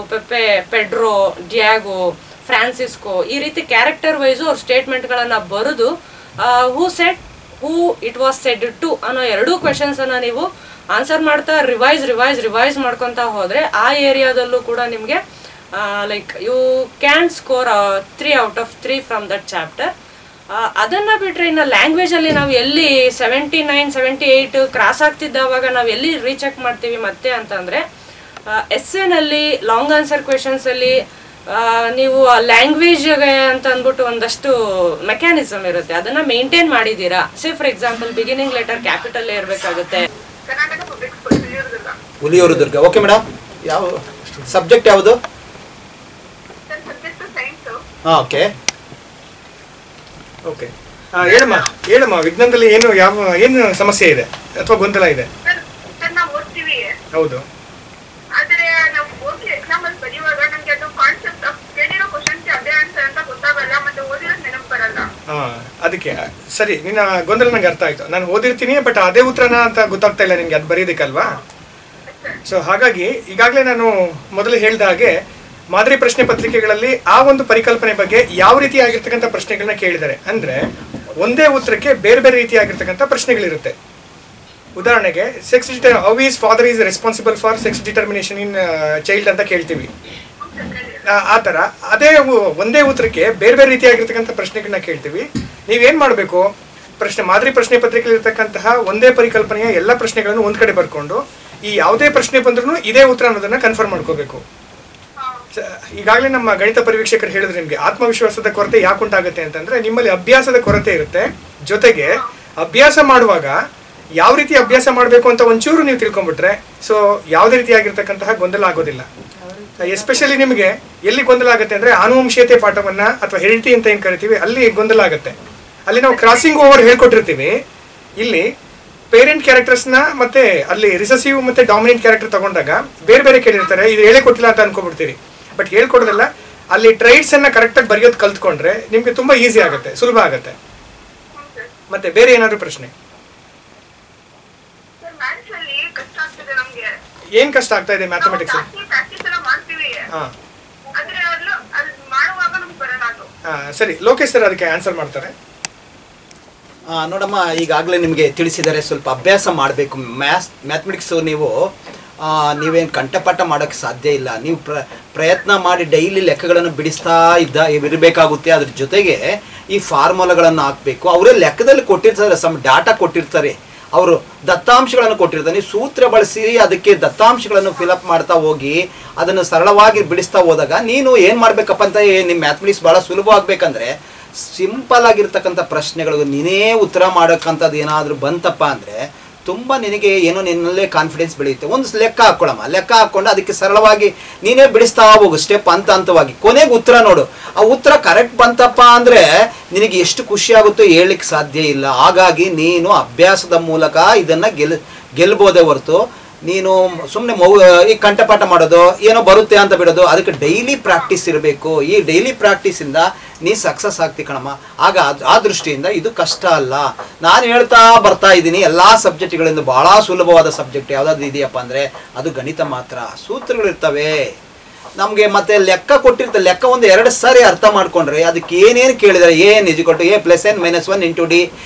Pedro, Diego, Francisco, ಈ ರೀತಿ ಕ್ಯಾರೆಕ್ಟರ್ ವೈಸು ಅವ್ರ ಸ್ಟೇಟ್ಮೆಂಟ್ಗಳನ್ನು ಬರೆದು who said, who it was said to ಅನ್ನೋ 2 ಕ್ವೆಶನ್ಸನ್ನು ನೀವು ಆನ್ಸರ್ ಮಾಡ್ತಾ ರಿವೈಸ್ ಮಾಡ್ಕೊತಾ ಹೋದರೆ ಆ ಏರಿಯಾದಲ್ಲೂ ಕೂಡ ನಿಮಗೆ like you can score 3 out of 3 from that chapter. ಅದನ್ನ ಬಿಟ್ರೆ ಇನ್ನು ಲ್ಯಾಂಗ್ವೇಜ್ ಅಲ್ಲಿ ನಾವು ಎಲ್ಲಿ 79, 78 ಕ್ರಾಸ್ ಆಗ್ತಿದ್ದಾವಾಗ ನಾವು ಎಲ್ಲಿ ರೀಚೆಕ್ ಮಾಡ್ತೀವಿ ಮತ್ತೆ ಅಂತಂದ್ರೆ ಎಸ್ಸೆನಲ್ಲಿ ಲಾಂಗ್ ಆನ್ಸರ್ ಕ್ವೆಶನ್ಸ್ ಅಲ್ಲಿ ನೀವು ಲ್ಯಾಂಗ್ವೇಜ್ ಅಂತ ಅಂದ್ಬಿಟ್ಟು ಒಂದಷ್ಟು ಮೆಕ್ಯಾನಿಸಮ್ ಇರುತ್ತೆ, ಅದನ್ನ ಮೇಂಟೈನ್ ಮಾಡಿದೀರಾ. For example beginning letter capital ಇರಬೇಕಾಗುತ್ತೆ. ಹುಲಿಯೂರುದುರ್ಗ. ಓಕೆ ಮೇಡಮ್, ಯಾವ ಸಬ್ಜೆಕ್ಟ್ ಯಾವುದು? ಹಾಂ, ಓಕೆ ಓಕೆ. ಹೇಳಮ್ಮ ವಿಜ್ಞಾನದಲ್ಲಿ ಏನು ಸಮಸ್ಯೆ ಇದೆ ಅಥವಾ ಗೊಂದಲ ಇದೆ? ಹೌದು. ಆದರೆ ನಾವು ಓದಿ ಎಕ್ಸಾಮ್ ಅಲ್ಲಿ ಬರೆಯುವಾಗ ನಮ್ಗೆ ಅದು ಕಾನ್ಸೆಪ್ಟ್ ಕೇಳಿರೋ ಕ್ವಶನ್ಸ್ ಅದೇ ಆನ್ಸರ್ ಅಂತ ಗೊತ್ತಾಗಲ್ಲ, ಮತ್ತೆ ಓದಿರೋದು ನೆನಪು ಬರಲ್ಲ. ಅದಕ್ಕೆ ಸರಿ, ನಿನ್ನ ಗೊಂದಲ ನಂಗೆ ಅರ್ಥ ಆಯ್ತು. ನಾನು ಓದಿರ್ತೀನಿ ಬಟ್ ಅದೇ ಉತ್ತರನ ಅಂತ ಗೊತ್ತಾಗ್ತಾ ಇಲ್ಲ ನಿಮ್ಗೆ, ಅದು ಬರೀದಕ್ಕಲ್ವಾ? ಸೊ ಹಾಗಾಗಿ ಈಗಾಗಲೇ ನಾನು ಮೊದಲು ಹೇಳಿದ ಹಾಗೆ ಮಾದರಿ ಪ್ರಶ್ನೆ ಪತ್ರಿಕೆಗಳಲ್ಲಿ ಆ ಒಂದು ಪರಿಕಲ್ಪನೆ ಬಗ್ಗೆ ಯಾವ ರೀತಿಯಾಗಿರ್ತಕ್ಕಂಥ ಪ್ರಶ್ನೆಗಳನ್ನ ಕೇಳಿದ್ದಾರೆ ಅಂದ್ರೆ ಒಂದೇ ಉತ್ತರಕ್ಕೆ ಬೇರೆ ಬೇರೆ ರೀತಿಯಾಗಿರ್ತಕ್ಕಂಥ ಪ್ರಶ್ನೆಗಳಿರುತ್ತೆ. ಉದಾಹರಣೆಗೆ how is father is responsible for sex determination in child ಅಂತ ಕೇಳ್ತೀವಿ. ಆ ಥರ ಅದೇ ಒಂದೇ ಉತ್ತರಕ್ಕೆ ಬೇರೆ ಬೇರೆ ರೀತಿಯಾಗಿರ್ತಕ್ಕಂಥ ಪ್ರಶ್ನೆಗಳನ್ನ ಕೇಳ್ತೀವಿ. ನೀವೇನು ಮಾಡಬೇಕು, ಮಾದರಿ ಪ್ರಶ್ನೆ ಪತ್ರಿಕೆಯಲ್ಲಿರ್ತಕ್ಕಂತಹ ಒಂದೇ ಪರಿಕಲ್ಪನೆಯ ಎಲ್ಲ ಪ್ರಶ್ನೆಗಳನ್ನು ಒಂದ್ ಕಡೆ ಬರ್ಕೊಂಡು ಈ ಯಾವುದೇ ಪ್ರಶ್ನೆ ಬಂದ್ರೂ ಇದೇ ಉತ್ತರ ಅನ್ನೋದನ್ನ ಕನ್ಫರ್ಮ್ ಮಾಡ್ಕೋಬೇಕು. ಈಗಾಗಲೇ ನಮ್ಮ ಗಣಿತ ಪರೀಕ್ಷಕರು ಹೇಳಿದ್ರು ನಿಮ್ಗೆ ಆತ್ಮವಿಶ್ವಾಸದ ಕೊರತೆ ಯಾಕೆ ಉಂಟಾಗುತ್ತೆ ಅಂತಂದ್ರೆ ನಿಮ್ಮಲ್ಲಿ ಅಭ್ಯಾಸದ ಕೊರತೆ ಇರುತ್ತೆ. ಜೊತೆಗೆ ಅಭ್ಯಾಸ ಮಾಡುವಾಗ ಯಾವ ರೀತಿ ಅಭ್ಯಾಸ ಮಾಡಬೇಕು ಅಂತ ಒಂಚೂರು ನೀವು ತಿಳ್ಕೊಂಡ್ಬಿಟ್ರೆ ಸೊ ಯಾವುದೇ ರೀತಿಯಾಗಿರ್ತಕ್ಕಂತಹ ಗೊಂದಲ ಆಗೋದಿಲ್ಲ. ಎಸ್ಪೆಷಲಿ ನಿಮಗೆ ಎಲ್ಲಿ ಗೊಂದಲ ಆಗುತ್ತೆ ಅಂದ್ರೆ ಆನುವಂಶೀಯತೆ ಪಾಠವನ್ನ ಅಥವಾ ಹೆರಿಡಿಟಿ ಅಂತ ಏನ್ ಕರಿತೀವಿ ಅಲ್ಲಿ ಗೊಂದಲ ಆಗುತ್ತೆ. ಅಲ್ಲಿ ನಾವು ಕ್ರಾಸಿಂಗ್ ಓವರ್ ಹೇಳ್ಕೊಟ್ಟಿರ್ತೀವಿ. ಇಲ್ಲಿ ಪೇರೆಂಟ್ ಕ್ಯಾರೆಕ್ಟರ್ಸ್ನ ಮತ್ತೆ ಅಲ್ಲಿ ರಿಸೆಸಿವ್ ಮತ್ತೆ ಡಾಮಿನೆಂಟ್ ಕ್ಯಾರೆಕ್ಟರ್ ತಗೊಂಡಾಗ ಬೇರೆ ಬೇರೆ ಕೇಳಿರ್ತಾರೆ, ಇದು ಹೇಳೇ ಕೊಟ್ಟಿಲ್ಲ ಅಂತ ಅನ್ಕೊಂಡ್ಬಿಡ್ತೀರಿ. ಬಟ್ ಹೇಳ್ಕೊಡೋದಲ್ಲ, ಅಲ್ಲಿ ಟ್ರೈಡ್ಸ್ ಅನ್ನ ಕರೆಕ್ಟಾಗಿ ಬರೆಯೋದು ಕಲ್ತ್ಕೊಂಡ್ರೆ ನಿಮ್ಗೆ ತುಂಬಾ ಈಸಿ ಆಗುತ್ತೆ, ಸುಲಭ ಆಗುತ್ತೆ. ಮತ್ತೆ ಬೇರೆ ಏನಾದ್ರು ಪ್ರಶ್ನೆ? ಏನ್ ಕಷ್ಟ ಆಗ್ತಾ ಇದೆ ಮ್ಯಾಥಮೆಟಿಕ್ಸ್? ಸರಿ, ಲೋಕೇಶ್ ಸರ್ ಅದಕ್ಕೆ ಆನ್ಸರ್ ಮಾಡ್ತಾರೆ. ನೋಡಮ್ಮ, ಈಗಾಗಲೇ ನಿಮಗೆ ತಿಳಿಸಿದ್ದಾರೆ, ಸ್ವಲ್ಪ ಅಭ್ಯಾಸ ಮಾಡಬೇಕು. ಮ್ಯಾಥಮೆಟಿಕ್ಸು ನೀವೇನು ಕಂಠಪಾಠ ಮಾಡೋಕ್ಕೆ ಸಾಧ್ಯ ಇಲ್ಲ. ನೀವು ಪ್ರಯತ್ನ ಮಾಡಿ ಡೈಲಿ ಲೆಕ್ಕಗಳನ್ನು ಬಿಡಿಸ್ತಾ ಇರಬೇಕಾಗುತ್ತೆ. ಅದ್ರ ಜೊತೆಗೆ ಈ ಫಾರ್ಮುಲಾಗಳನ್ನು ಹಾಕಬೇಕು. ಅವರೇ ಲೆಕ್ಕದಲ್ಲಿ ಕೊಟ್ಟಿರ್ತಾರೆ, ಡಾಟಾ ಕೊಟ್ಟಿರ್ತಾರೆ, ಅವರು ದತ್ತಾಂಶಗಳನ್ನು ಕೊಟ್ಟಿರ್ತಾರೆ. ನೀವು ಸೂತ್ರ ಬಳಸಿ ಅದಕ್ಕೆ ದತ್ತಾಂಶಗಳನ್ನು ಫಿಲಪ್ ಮಾಡ್ತಾ ಹೋಗಿ ಅದನ್ನು ಸರಳವಾಗಿ ಬಿಡಿಸ್ತಾ ಹೋದಾಗ ನೀನು ಏನು ಮಾಡಬೇಕಪ್ಪ ಅಂತ, ನಿಮ್ಮ ಮ್ಯಾಥಮೆಟಿಕ್ಸ್ ಭಾಳ ಸುಲಭ ಆಗಬೇಕಂದ್ರೆ ಸಿಂಪಲ್ ಆಗಿರ್ತಕ್ಕಂಥ ಪ್ರಶ್ನೆಗಳು ನೀನೇ ಉತ್ತರ ಮಾಡೋಕ್ಕಂಥದ್ದು ಏನಾದರೂ ಬಂತಪ್ಪ ಅಂದರೆ ತುಂಬ ನಿನಗೆ ಏನೋ ನಿನ್ನಲ್ಲೇ ಕಾನ್ಫಿಡೆನ್ಸ್ ಬೆಳೆಯುತ್ತೆ. ಒಂದು ಲೆಕ್ಕ ಹಾಕ್ಕೊಳಮ್ಮ, ಲೆಕ್ಕ ಹಾಕ್ಕೊಂಡು ಅದಕ್ಕೆ ಸರಳವಾಗಿ ನೀನೇ ಬಿಡಿಸ್ತಾ ಹೋಗು ಸ್ಟೆಪ್ ಹಂತವಾಗಿ. ಕೊನೆಗೆ ಉತ್ತರ ನೋಡು, ಆ ಉತ್ತರ ಕರೆಕ್ಟ್ ಬಂತಪ್ಪ ಅಂದರೆ ನಿನಗೆ ಎಷ್ಟು ಖುಷಿ ಆಗುತ್ತೋ ಹೇಳಲಿಕ್ಕೆ ಸಾಧ್ಯ ಇಲ್ಲ. ಹಾಗಾಗಿ ನೀನು ಅಭ್ಯಾಸದ ಮೂಲಕ ಇದನ್ನು ಗೆಲ್ಬೋದೇ ಹೊರತು ನೀನು ಸುಮ್ಮನೆ ಈ ಕಂಠಪಾಠ ಮಾಡೋದು ಏನೋ ಬರುತ್ತೆ ಅಂತ ಬಿಡೋದು, ಅದಕ್ಕೆ ಡೈಲಿ ಪ್ರಾಕ್ಟೀಸ್ ಇರಬೇಕು. ಈ ಡೈಲಿ ಪ್ರಾಕ್ಟೀಸಿಂದ ನೀ ಸಕ್ಸಸ್ ಆಗ್ತಿ ಕಣಮ್ಮ. ಆಗ ಆ ದೃಷ್ಟಿಯಿಂದ ಇದು ಕಷ್ಟ ಅಲ್ಲ. ನಾನು ಹೇಳ್ತಾ ಬರ್ತಾ ಇದ್ದೀನಿ, ಎಲ್ಲ ಸಬ್ಜೆಕ್ಟ್ಗಳಿಂದ ಭಾಳ ಸುಲಭವಾದ ಸಬ್ಜೆಕ್ಟ್ ಯಾವುದಾದ್ರು ಇದೆಯಪ್ಪ ಅಂದರೆ ಅದು ಗಣಿತ ಮಾತ್ರ. ಸೂತ್ರಗಳಿರ್ತವೆ ನಮಗೆ, ಮತ್ತೆ ಲೆಕ್ಕ ಕೊಟ್ಟಿರ್ತಾರೆ. ಲೆಕ್ಕ ಒಂದು 2 ಸಾರಿ ಅರ್ಥ ಮಾಡ್ಕೊಂಡ್ರೆ ಅದಕ್ಕೆ ಏನೇನು ಕೇಳಿದರೆ N = a + n - 1 × d,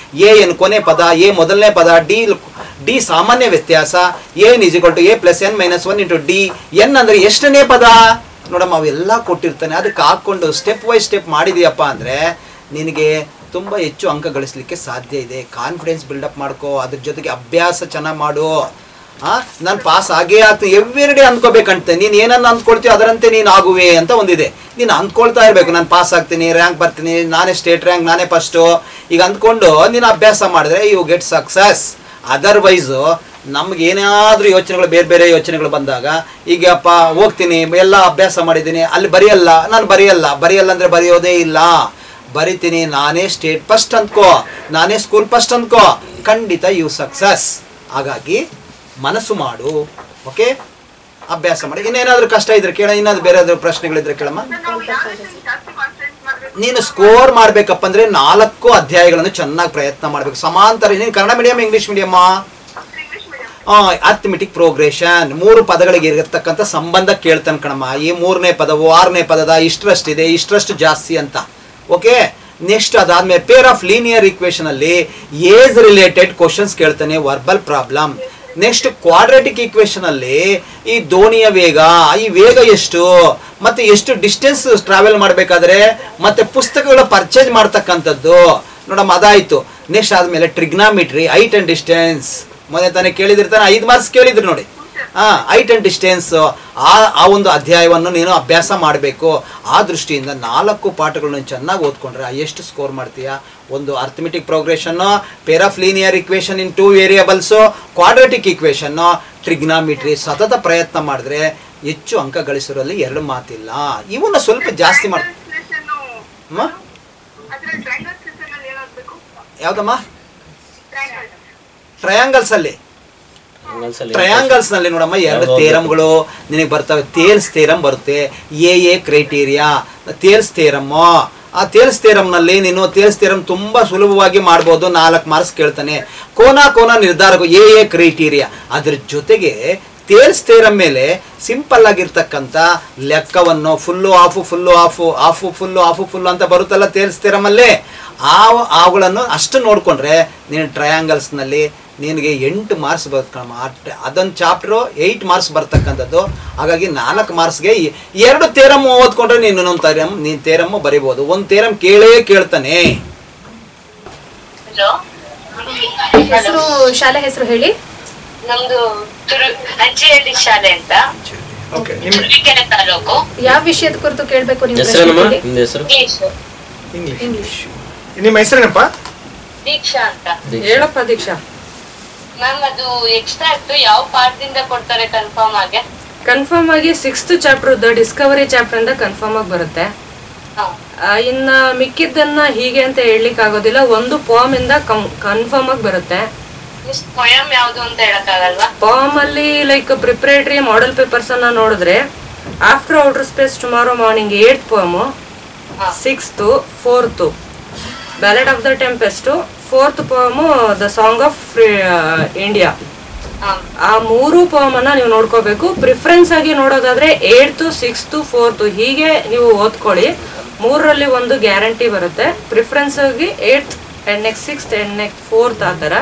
A N ಕೊನೆ ಪದ, ಎ ಮೊದಲನೇ ಪದ, ಡಿ ಸಾಮಾನ್ಯ ವ್ಯತ್ಯಾಸ, N = a + n - 1 × d, N ಅಂದರೆ ಎಷ್ಟನೇ ಪದ ನೋಡಮ್ಮ, ಅವೆಲ್ಲ ಕೊಟ್ಟಿರ್ತಾನೆ. ಅದಕ್ಕೆ ಹಾಕ್ಕೊಂಡು ಸ್ಟೆಪ್ ಬೈ ಸ್ಟೆಪ್ ಮಾಡಿದೀಯಪ್ಪ ಅಂದರೆ ನಿನಗೆ ತುಂಬ ಹೆಚ್ಚು ಅಂಕ ಗಳಿಸಲಿಕ್ಕೆ ಸಾಧ್ಯ ಇದೆ. ಕಾನ್ಫಿಡೆನ್ಸ್ ಬಿಲ್ಡಪ್ ಮಾಡ್ಕೋ, ಅದ್ರ ಜೊತೆಗೆ ಅಭ್ಯಾಸ ಚೆನ್ನಾಗಿ ಮಾಡು. ನಾನು ಪಾಸ್ ಆಗೇ ಆಗ್ತೀನಿ ಎವ್ರಿ ಡೇ ಅಂದ್ಕೋಬೇಕಂತೆ. ನೀನು ಏನನ್ನು ಅಂದ್ಕೊಳ್ತೀವಿ ಅದರಂತೆ ನೀನು ಆಗುವೆ ಅಂತ ಒಂದಿದೆ. ನೀನು ಅಂದ್ಕೊಳ್ತಾ ಇರಬೇಕು, ನಾನು ಪಾಸ್ ಆಗ್ತೀನಿ, ರ್ಯಾಂಕ್ ಬರ್ತೀನಿ, ನಾನೇ ಸ್ಟೇಟ್ ರ್ಯಾಂಕ್, ನಾನೇ ಫಸ್ಟು, ಈಗ ಅಂದ್ಕೊಂಡು ನೀನು ಅಭ್ಯಾಸ ಮಾಡಿದ್ರೆ ಯು ಗೆಟ್ ಸಕ್ಸಸ್. ಅದರ್ವೈಸು ನಮ್ಗೆ ಏನಾದರೂ ಯೋಚನೆಗಳು ಬೇರೆ ಬೇರೆ ಯೋಚನೆಗಳು ಬಂದಾಗ, ಈಗಪ್ಪ ಹೋಗ್ತೀನಿ ಎಲ್ಲ ಅಭ್ಯಾಸ ಮಾಡಿದ್ದೀನಿ, ಅಲ್ಲಿ ಬರೆಯಲ್ಲ, ನಾನು ಬರೆಯಲ್ಲ ಅಂದರೆ ಬರೆಯೋದೇ ಇಲ್ಲ. ಬರಿತೀನಿ, ನಾನೇ ಸ್ಟೇಟ್ ಫಸ್ಟ್ ಅಂದ್ಕೋ, ನಾನೇ ಸ್ಕೂಲ್ ಫಸ್ಟ್ ಅಂದ್ಕೋ, ಖಂಡಿತ ಯು ಸಕ್ಸಸ್. ಹಾಗಾಗಿ ಮನಸ್ಸು ಮಾಡು, ಓಕೆ, ಅಭ್ಯಾಸ ಮಾಡಿ. ಇನ್ನೇನಾದರೂ ಕಷ್ಟ ಇದ್ರೆ ಕೇಳ, ಏನಾದ್ರು ಬೇರೆ ಪ್ರಶ್ನೆಗಳಿದ್ರೆ ಕೇಳಮ್ಮ. ನೀನು ಸ್ಕೋರ್ ಮಾಡ್ಬೇಕಪ್ಪ ಅಂದ್ರೆ 4 ಅಧ್ಯಾಯಗಳನ್ನು ಚೆನ್ನಾಗಿ ಪ್ರಯತ್ನ ಮಾಡಬೇಕು ಸಮಾಂತರ. ನೀನು ಕನ್ನಡ ಮೀಡಿಯಂ ಇಂಗ್ಲಿಷ್ ಮೀಡಿಯಮ್ಮ? ಅರ್ಥಮೆಟಿಕ್ ಪ್ರೋಗ್ರೆಷನ್ 3 ಪದಗಳಿಗೆ ಇರತಕ್ಕಂಥ ಸಂಬಂಧ ಕೇಳ್ತಾನೆ ಕಣಮ್ಮ. ಈ 3ನೇ ಪದವು 6ನೇ ಪದದ ಇಷ್ಟರಷ್ಟಿದೆ, ಇಷ್ಟರಷ್ಟು ಜಾಸ್ತಿ ಅಂತ. ಓಕೆ, ನೆಕ್ಸ್ಟ್ ಅದಾದ್ಮೇಲೆ ಪೇರ್ ಆಫ್ ಲೀನಿಯರ್ ಈಕ್ವೇಷನ್ ಅಲ್ಲಿ ಏಜ್ ರಿಲೇಟೆಡ್ ಕ್ವಶನ್ಸ್ ಕೇಳ್ತಾನೆ, verbal problem. Next quadratic equation ಅಲ್ಲಿ ಈ ದೋಣಿಯ ವೇಗ, ಈ ವೇಗ ಎಷ್ಟು, ಮತ್ತೆ ಎಷ್ಟು ಡಿಸ್ಟೆನ್ಸ್ ಟ್ರಾವೆಲ್ ಮಾಡಬೇಕಾದ್ರೆ, ಮತ್ತೆ ಪುಸ್ತಕಗಳ ಪರ್ಚೇಸ್ ಮಾಡ್ತಕ್ಕಂಥದ್ದು, ನೋಡಮ್ಮ ಅದಾಯಿತು. ನೆಕ್ಸ್ಟ್ ಆದಮೇಲೆ ಟ್ರಿಗ್ನಾಮಿಟ್ರಿ, ಹೈಟ್ ಆ್ಯಂಡ್ ಡಿಸ್ಟೆನ್ಸ್. ಮೊನ್ನೆ ತಾನೇ ಕೇಳಿದಿರ್ತಾನೆ, 5 ಮಾರ್ಕ್ಸ್ ಕೇಳಿದ್ರು ನೋಡಿ. ಹೈಟ್ ಆ್ಯಂಡ್ ಡಿಸ್ಟೆನ್ಸ್ ಆ ಒಂದು ಅಧ್ಯಾಯವನ್ನು ನೀನು ಅಭ್ಯಾಸ ಮಾಡಬೇಕು. ಆ ದೃಷ್ಟಿಯಿಂದ 4 ಪಾಠಗಳನ್ನು ಚೆನ್ನಾಗಿ ಓದ್ಕೊಂಡ್ರೆ ಎಷ್ಟು ಸ್ಕೋರ್ ಮಾಡ್ತೀಯಾ? ಒಂದು arithmetic progression, pair of linear equation in 2 variables, quadratic equation, trigonometry ಸತತ ಪ್ರಯತ್ನ ಮಾಡಿದ್ರೆ ಹೆಚ್ಚು ಅಂಕ ಗಳಿಸಿರೋಲ್ಲಿ 2 ಮಾತಿಲ್ಲ. ಇವನ್ನ ಸ್ವಲ್ಪ ಜಾಸ್ತಿ ಮಾಡಿ. ಯಾವುದಮ್ಮ? ಟ್ರಯಾಂಗಲ್ಸ್ ನಲ್ಲಿ ನೋಡಮ್ಮ 2 ಥಿಯರಮ್ಗಳು ನಿನಗೆ ಬರ್ತವೆ. ಥೇಲ್ಸ್ ಥಿಯರಮ್ ಬರುತ್ತೆ, ಎ ಕ್ರೈಟೀರಿಯಾ, ಥೇಲ್ಸ್ ಥಿಯರಮ್ಮು. ಆ ಥೇಲ್ಸ್ ಥಿಯರಮ್ನಲ್ಲಿ ನೀನು ಥೇಲ್ಸ್ ಥಿಯರಮ್ ತುಂಬ ಸುಲಭವಾಗಿ ಮಾಡ್ಬೋದು. 4 ಮಾರ್ಕ್ಸ್ ಕೇಳ್ತಾನೆ. ಕೋನ ನಿರ್ಧಾರಕ ಎ ಕ್ರೈಟೀರಿಯಾ. ಅದ್ರ ಜೊತೆಗೆ ಥೇಲ್ಸ್ ಥಿಯರಮ್ ಮೇಲೆ ಸಿಂಪಲ್ ಆಗಿರ್ತಕ್ಕಂಥ ಲೆಕ್ಕವನ್ನು ಫುಲ್ಲು ಫುಲ್ಲು ಅಂತ ಬರುತ್ತಲ್ಲ ಥೇಲ್ಸ್ ಥಿಯರಮಲ್ಲೇ, ಅವುಗಳನ್ನು ಅಷ್ಟು ನೋಡಿಕೊಂಡ್ರೆ ನೀನು ಟ್ರಯಾಂಗಲ್ಸ್ನಲ್ಲಿ ನಿನಗೆ 8 ಮಾರ್ಕ್ಸ್ ಬರ್ತಕ್ಕಮ್ಮ. ಅದೊಂದು ಚಾಪ್ಟ್ರು 8 ಮಾರ್ಕ್ಸ್ ಬರ್ತಕ್ಕಂಥದ್ದು. ಹಾಗಾಗಿ 4 ಮಾರ್ಕ್ಸ್ಗೆ 2 ಥಿಯರಮ್ ಓದ್ಕೊಂಡ್ರೆ ನೀನು ಥಿಯರಮ್ಮು ಬರಿಬೋದು. ಒಂದು ಥಿಯರಮ್ ಕೇಳ್ತಾನೆ. ಹೆಸರು, ಶಾಲೆ ಹೆಸರು ಹೇಳಿ. ನಮ್ದು ಅಂಚಿಹಳ್ಳಿ ಶಾಲೆ ಅಂತ, ತಾಲೂಕು. ಯಾವ ವಿಷಯದ ಕುರಿತು ಕೇಳಬೇಕು ನಿಮ್ಮ ಇಂಗ್ಲಿಷ್? ನಿಮ್ಮ ಹೆಸರೇನಪ್ಪ? ದೀಕ್ಷಾ ಅಂತ. ಹೇಳಪ್ಪ ದೀಕ್ಷಾ. ಮ್ಯಾಮ್ ಅದು ಎಕ್ಸ್ಟ್ರಾ ಇತ್ತು, ಯಾವ ಪಾಠದಿಂದ ಕೊಡ್ತಾರೆ ಕನ್ಫರ್ಮ್ ಆಗಿ 6th chapter the Discovery chapter ಇಂದ ಕನ್ಫರ್ಮ್ ಆಗಿ ಬರುತ್ತೆ. ಇನ್ನ ಮಿಕ್ಕಿದ್ದನ್ನ ಹೀಗೆ ಅಂತ ಹೇಳಲಿಕ್ಕೆ ಆಗೋದಿಲ್ಲ. ಒಂದು ಪೋಮ್ ಇಂದ ಕನ್ಫರ್ಮ್ ಆಗಿ ಬರುತ್ತೆ. ಪೋಯಮ್ ಯಾವ್ದು ಅಂತ ಹೇಳಕ್ಕಾಗಲ್ವಾ? ಪೋಮ್ ಅಲ್ಲಿ ಲೈಕ್ ಪ್ರಿಪರೇಟರಿ ಮಾಡೆಲ್ ಪೇಪರ್ಸ್ ಅನ್ನ ನೋಡಿದ್ರೆ after outer space tomorrow morning 8th poem, 6th, 4th ballet of the tempest, 4th poem the song of India. ಆ 3 ಪೋಮ್ ಅನ್ನ ನೀವು ನೋಡ್ಕೋಬೇಕು. ಪ್ರಿಫರೆನ್ಸ್ ಆಗಿ ನೋಡೋದಾದ್ರೆ 8th, 6th, 4th ಹೀಗೆ ನೀವು ಓದ್ಕೊಳ್ಳಿ. 3ರಲ್ಲಿ ಒಂದು ಗ್ಯಾರಂಟಿ ಬರುತ್ತೆ. ಪ್ರಿಫರೆನ್ಸ್ ಆಗಿ 8th and next 6th and next 4th ಆ ಥರ.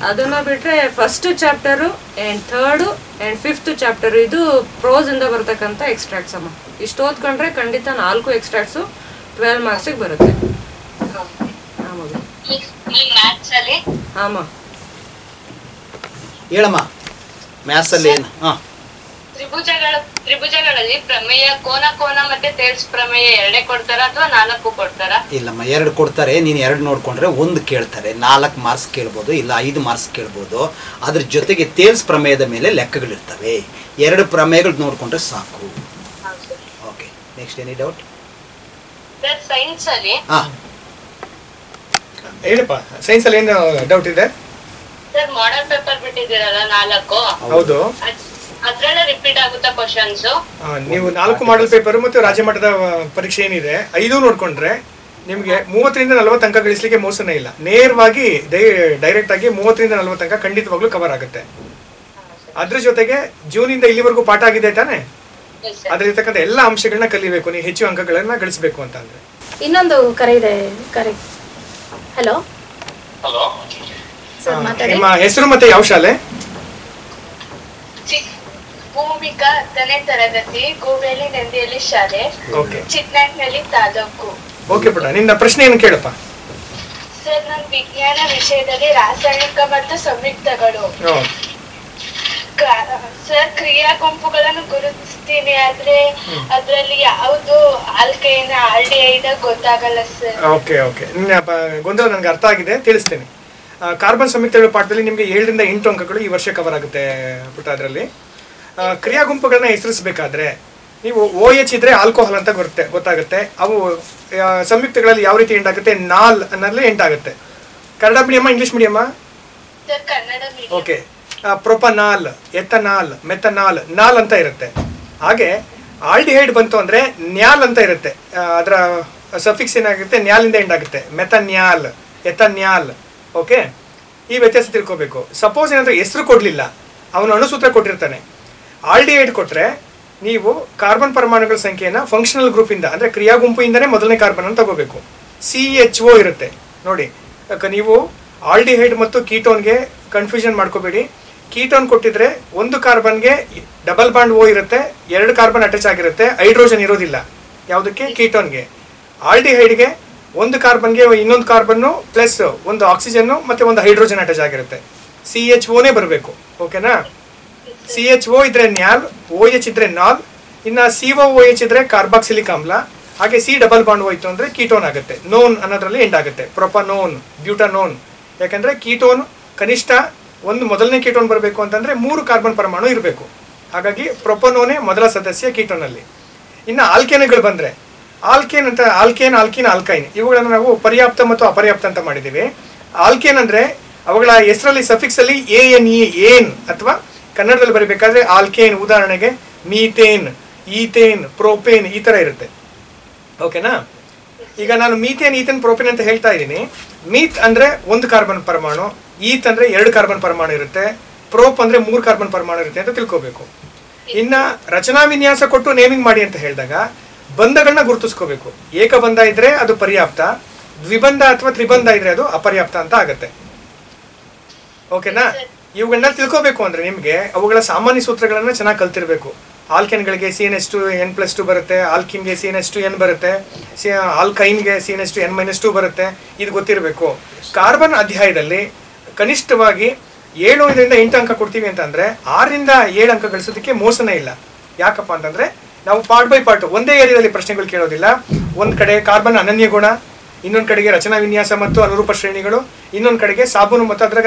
ಅದನ್ನ ಬಿಟ್ರೆ first chapter and 3rd and 5th chapter ಇದು ಪ್ರೋಸ್ ಇಂದ ಬರ್ತಕ್ಕಂಥ ಎಕ್ಸ್ಟ್ರಾಕ್ಟ್ಸ್ ಅಮ್ಮ. ಇಷ್ಟು ಓದ್ಕೊಂಡ್ರೆ ಖಂಡಿತ 4 ಎಕ್ಸ್ಟ್ರಾಕ್ಟ್ಸು 12 ಮಾರ್ಕ್ಸಿಗೆ ಬರುತ್ತೆ. ಆಮ ಹೇಳಮ್ಮ, ಮ್ಯಾಥ್ಸ್ ಅಲ್ಲಿ ಏನು? ತ್ರಿಭುಜಗಳಲ್ಲಿ ಪ್ರಮೇಯ, ಕೋನ ಮತ್ತೆ ತೇಲ್ಸ್ ಪ್ರಮೇಯ 2 ಕೊಡ್ತಾರ ಅಥವಾ 4 ಕೊಡ್ತಾರ? ಇಲ್ಲಮ್ಮ, 2 ಕೊಡ್ತಾರೆ. ನೀನು 2 ನೋಡ್ಕೊಂಡ್ರೆ 1 ಕೇಳ್ತಾರೆ. 4 ಮಾರ್ಕ್ಸ್ ಕೇಳ್ಬೋದು, ಇಲ್ಲ 5 ಮಾರ್ಕ್ಸ್ ಕೇಳ್ಬೋದು. ಅದ್ರ ಜೊತೆಗೆ ತೇಲ್ಸ್ ಪ್ರಮೇಯದ ಮೇಲೆ ಲೆಕ್ಕಗಳಿರ್ತವೆ. 2 ಪ್ರಮೇಯಗಳು ನೋಡ್ಕೊಂಡ್ರೆ ಸಾಕು. Okay, next any doubt? Science ಅಲ್ಲಿ ಹೇಳಪ್ಪ, ಸೈನ್ಸ್ ಅಲ್ಲಿ ಏನು ಡೌಟ್ ಇದೆ? ಸರ್ ಮಾಡೆಲ್ ಪೇಪರ್ ಬಿಟ್ಟಿದ್ದೀರಲ್ಲ 4, ಹೌದು, ಅದ್ರಲ್ಲೇ ರಿಪೀಟ್ ಆಗುತ್ತಾ ಕ್ವಶನ್ಸ್? ನೀವು 4 ಮಾಡೆಲ್ ಪೇಪರ್ ಮತ್ತು ರಾಜ್ಯ ಮಟ್ಟದ ಪರೀಕ್ಷೆ ಏನಿದೆ 5 ನೋಡ್ಕೊಂಡ್ರೆ ನಿಮ್ಗೆ 30ರಿಂದ 40 ಅಂಕ ಗಳಿಸ್ಲಿಕ್ಕೆ ಮೋಸನೇ ಇಲ್ಲ. ನೇರವಾಗಿ ಡೈರೆಕ್ಟ್ ಆಗಿ 30ರಿಂದ 40 ಅಂಕ ಖಂಡಿತವಾಗ್ಲೂ ಕವರ್ ಆಗುತ್ತೆ. ಅದ್ರ ಜೊತೆಗೆ ಜೂನಿಂದ ಇಲ್ಲಿವರೆಗೂ ಪಾಠ ಆಗಿದೆ ತಾನೆ, ಅದ್ರಲ್ಲಿರ್ತಕ್ಕಂಥ ಎಲ್ಲ ಅಂಶಗಳನ್ನ ಕಲಿಬೇಕು. ನೀವು ಹೆಚ್ಚು ಅಂಕಗಳನ್ನ ಗಳಿಸಬೇಕು ಅಂತ ಅಂದ್ರೆ. ಇನ್ನೊಂದು ಕರೆ ಇದೆ. ಹಲೋ, ನಿಮ್ಮ ಹೆಸರು ಮತ್ತೆ ಯಾವ ಶಾಲೆ? ಭೂಮಿಕಾ 10ನೇ ತರಗತಿ, ಗೂಬೆಲಿ ನಂದಿಯಲ್ಲಿ ಶಾಲೆ, ಚಿಕ್ಕನಾಗ್ನಲ್ಲಿ ತಾಲೂಕು. ಓಕೆ ಪುಟ್ಟ, ನಿನ್ನ ಪ್ರಶ್ನೆ ಏನು ಕೇಳಪ್ಪ? ಸರ್, ನನ್ನ ವಿಜ್ಞಾನ ವಿಷಯದಲ್ಲಿ ರಾಸಾಯನಿಕ ಮತ್ತು ಸಂಯುಕ್ತಗಳು. ಸರ್, ಕ್ರಿಯಾ ಗುಂಪುಗಳನ್ನು ಗುರುತಿಸ್ತೀನಿ, ಆದ್ರೆ ಅದ್ರಲ್ಲಿ ಯಾವುದು ಆಲ್ಕೈನ್ ಆಲ್ಡಿಹೈಡ್ ಗೊತ್ತಾಗಲ್ಲ ಸರ್. ಓಕೆ, ನಿನ್ನ ಗೊಂದಲ ನನಗೆ ಅರ್ಥ ಆಗಿದೆ, ತಿಳಿಸ್ತೇನೆ. ಕಾರ್ಬನ್ ಸಂಯುಕ್ತಗಳ ಪಾಠದಲ್ಲಿ ನಿಮಗೆ 7ರಿಂದ 8 ಅಂಕಗಳು ಈ ವರ್ಷ ಕವರ್ ಆಗುತ್ತೆ ಪುಟ್ಟ. ಅದರಲ್ಲಿ ಕ್ರಿಯಾ ಗುಂಪುಗಳನ್ನ ಹೆಸರಿಸಬೇಕಾದ್ರೆ ನೀವು OH ಇದ್ರೆ ಆಲ್ಕೋಹಾಲ್ ಅಂತ ಗೊತ್ತಾಗುತ್ತೆ. ಅವು ಸಂಯುಕ್ತಗಳಲ್ಲಿ ಯಾವ ರೀತಿ ಎಂಡ್ ಆಗುತ್ತೆ? ನಾಲ್ ಅನ್ನೋದ್ರಲ್ಲಿ ಎಂಡ್ ಆಗುತ್ತೆ. ಕನ್ನಡ ಮೀಡಿಯಮ್ಮ, ಇಂಗ್ಲಿಷ್ ಮೀಡಿಯಮ್ಮ? ಓಕೆ, ಪ್ರೊಪನಾಲ್, ಎಥನಾಲ್, ಮೆಥನಾಲ್, ನಾಲ್ ಅಂತ ಇರುತ್ತೆ. ಹಾಗೆ ಆಲ್ಡಿಹೈಡ್ ಬಂತು ಅಂದ್ರೆ ನ್ಯಾಲ್ ಅಂತ ಇರುತ್ತೆ. ಅದರ ಸಫಿಕ್ಸ್ ಏನಾಗುತ್ತೆ? ನ್ಯಾಲಿಂದ ಎಂಡ್ ಆಗುತ್ತೆ. ಮೆಥನ್ಯಾಲ್, ಎಥನ್ಯಾಲ್. ಓಕೆ, ಈ ವ್ಯತ್ಯಾಸ ತಿಳ್ಕೋಬೇಕು. ಸಪೋಸ್ ಏನಾದರೂ ಹೆಸರು ಕೊಡಲಿಲ್ಲ, ಅವನು ಅಣುಸೂತ್ರ ಕೊಟ್ಟಿರ್ತಾನೆ. ಆಲ್ಡಿಹೈಡ್ ಕೊಟ್ಟರೆ ನೀವು ಕಾರ್ಬನ್ ಪರಮಾಣುಗಳ ಸಂಖ್ಯೆಯನ್ನು ಫಂಕ್ಷನಲ್ ಗ್ರೂಪಿಂದ ಅಂದರೆ ಕ್ರಿಯಾ ಗುಂಪಿಂದನೇ ಮೊದಲನೇ ಕಾರ್ಬನ್ ಅನ್ನು ತಗೋಬೇಕು. CHO ಇರುತ್ತೆ ನೋಡಿ. ನೀವು ಆಲ್ಡಿಹೈಡ್ ಮತ್ತು ಕೀಟೋನ್ಗೆ ಕನ್ಫ್ಯೂಷನ್ ಮಾಡ್ಕೋಬೇಡಿ. ಕೀಟೋನ್ ಕೊಟ್ಟಿದ್ರೆ ಒಂದು ಕಾರ್ಬನ್ಗೆ ಡಬಲ್ ಬಾಂಡ್ O ಇರುತ್ತೆ, 2 ಕಾರ್ಬನ್ ಅಟ್ಯಾಚ್ ಆಗಿರುತ್ತೆ, ಹೈಡ್ರೋಜನ್ ಇರೋದಿಲ್ಲ. ಯಾವುದಕ್ಕೆ? ಕೀಟೋನ್ಗೆ. ಆಲ್ಡಿಹೈಡ್ಗೆ ಒಂದು ಕಾರ್ಬನ್ಗೆ ಇನ್ನೊಂದು ಕಾರ್ಬನ್ನು ಪ್ಲಸ್ ಒಂದು ಆಕ್ಸಿಜನ್ನು ಮತ್ತು ಒಂದು ಹೈಡ್ರೋಜನ್ ಅಟ್ಯಾಚ್ ಆಗಿರುತ್ತೆ. CHOನೇ ಬರಬೇಕು. ಓಕೆನಾ? CHO ಇದ್ರೆ ನ್ಯಾಲ್, OH ಇದ್ರೆ ನಾಲ್, ಇನ್ನು COOH ಇದ್ರೆ ಕಾರ್ಬಾಕ್ಸಿಲಿಕ್ ಆಮ್ಲ, ಹಾಗೆ C ಡಬಲ್ ಬಾಂಡ್ ಹೋಯ್ತು ಅಂದರೆ ಕೀಟೋನ್ ಆಗುತ್ತೆ. ನೋನ್ ಅನ್ನೋದ್ರಲ್ಲಿ ಎಂಡ್ ಆಗುತ್ತೆ. ಪ್ರೊಪನೋನ್, ಬ್ಯೂಟನೋನ್. ಯಾಕಂದರೆ ಕೀಟೋನ್ ಕನಿಷ್ಠ ಒಂದು ಮೊದಲನೇ ಕೀಟೋನ್ ಬರಬೇಕು ಅಂತಂದರೆ 3 ಕಾರ್ಬನ್ ಪರಮಾಣು ಇರಬೇಕು. ಹಾಗಾಗಿ ಪ್ರೊಪನೋನೇ ಮೊದಲ ಸದಸ್ಯ ಕೀಟೋನಲ್ಲಿ. ಇನ್ನು ಆಲ್ಕೇನ್ಗಳು ಬಂದರೆ ಆಲ್ಕೇನ್, ಆಲ್ಕಿನ್, ಆಲ್ಕೈನ್ ಇವುಗಳನ್ನು ನಾವು ಪರ್ಯಾಪ್ತ ಮತ್ತು ಅಪರ್ಯಾಪ್ತ ಅಂತ ಮಾಡಿದ್ದೀವಿ. ಆಲ್ಕೇನ್ ಅಂದರೆ ಅವುಗಳ ಹೆಸರಲ್ಲಿ ಸಫಿಕ್ಸಲ್ಲಿ ANE, ಏನ್ ಅಥವಾ ಕನ್ನಡದಲ್ಲಿ ಬರೀಬೇಕಾದ್ರೆ ಆಲ್ಕೇನ್, ಉದಾಹರಣೆಗೆ ಮೀಥೇನ್, ಈಥೇನ್, ಪ್ರೋಪೇನ್ ಈ ಥರ ಇರುತ್ತೆ. ಓಕೆನಾ? ಈಗ ನಾನು ಮೀಥೇನ್, ಈಥೇನ್, ಪ್ರೋಪೇನ್ ಅಂತ ಹೇಳ್ತಾ ಇದ್ದೀನಿ. ಮೀತ್ ಅಂದರೆ 1 ಕಾರ್ಬನ್ ಪರಮಾಣು, ಈತ್ ಅಂದರೆ 2 ಕಾರ್ಬನ್ ಪರಮಾಣು ಇರುತ್ತೆ, ಪ್ರೋಪ್ ಅಂದರೆ 3 ಕಾರ್ಬನ್ ಪರಮಾಣು ಇರುತ್ತೆ ಅಂತ ತಿಳ್ಕೋಬೇಕು. ಇನ್ನು ರಚನಾ ವಿನ್ಯಾಸ ಕೊಟ್ಟು ನೇಮಿಂಗ್ ಮಾಡಿ ಅಂತ ಹೇಳಿದಾಗ ಬಂಧಗಳನ್ನ ಗುರುತಿಸ್ಕೋಬೇಕು. ಏಕಬಂಧ ಇದ್ರೆ ಅದು ಪರ್ಯಾಪ್ತ, ದ್ವಿಬಂಧ ಅಥವಾ ತ್ರಿಬಂಧ ಇದ್ರೆ ಅದು ಅಪರ್ಯಾಪ್ತ ಅಂತ ಆಗುತ್ತೆ. ಓಕೆನಾ? ಇವುಗಳನ್ನ ತಿಳ್ಕೋಬೇಕು ಅಂದರೆ ನಿಮಗೆ ಅವುಗಳ ಸಾಮಾನ್ಯ ಸೂತ್ರಗಳನ್ನು ಚೆನ್ನಾಗಿ ಕಲ್ತಿರ್ಬೇಕು. ಆಲ್ಕೆನ್ಗಳಿಗೆ CN2N+2 ಬರುತ್ತೆ, ಆಲ್ಕಿನ್ಗೆ CN2N ಬರುತ್ತೆ, ಆಲ್ಕೈನ್ಗೆ CN2N-2 ಬರುತ್ತೆ. ಇದು ಗೊತ್ತಿರಬೇಕು. ಕಾರ್ಬನ್ ಅಧ್ಯಾಯದಲ್ಲಿ ಕನಿಷ್ಠವಾಗಿ 7ರಿಂದ 8 ಅಂಕ ಕೊಡ್ತೀವಿ ಅಂತಂದರೆ 6ರಿಂದ 7 ಅಂಕ ಗಳಿಸೋದಕ್ಕೆ ಮೋಸನೇ ಇಲ್ಲ. ಯಾಕಪ್ಪ ಅಂತಂದರೆ ನಾವು ಪಾರ್ಟ್ ಬೈ ಪಾರ್ಟ್ ಒಂದೇ ಏರಿಯಾದಲ್ಲಿ ಪ್ರಶ್ನೆಗಳು ಕೇಳೋದಿಲ್ಲ. ಒಂದು ಕಡೆ ಕಾರ್ಬನ್ ಅನನ್ಯ ಗುಣ, ಇನ್ನೊಂದು ಕಡೆಗೆ ರಚನಾ ವಿನ್ಯಾಸ ಮತ್ತು ಅನುರೂಪ ಶ್ರೇಣಿಗಳು, ಇನ್ನೊಂದು ಕಡೆಗೆ ಸಾಬೂನು ಮತ್ತು ಅದರ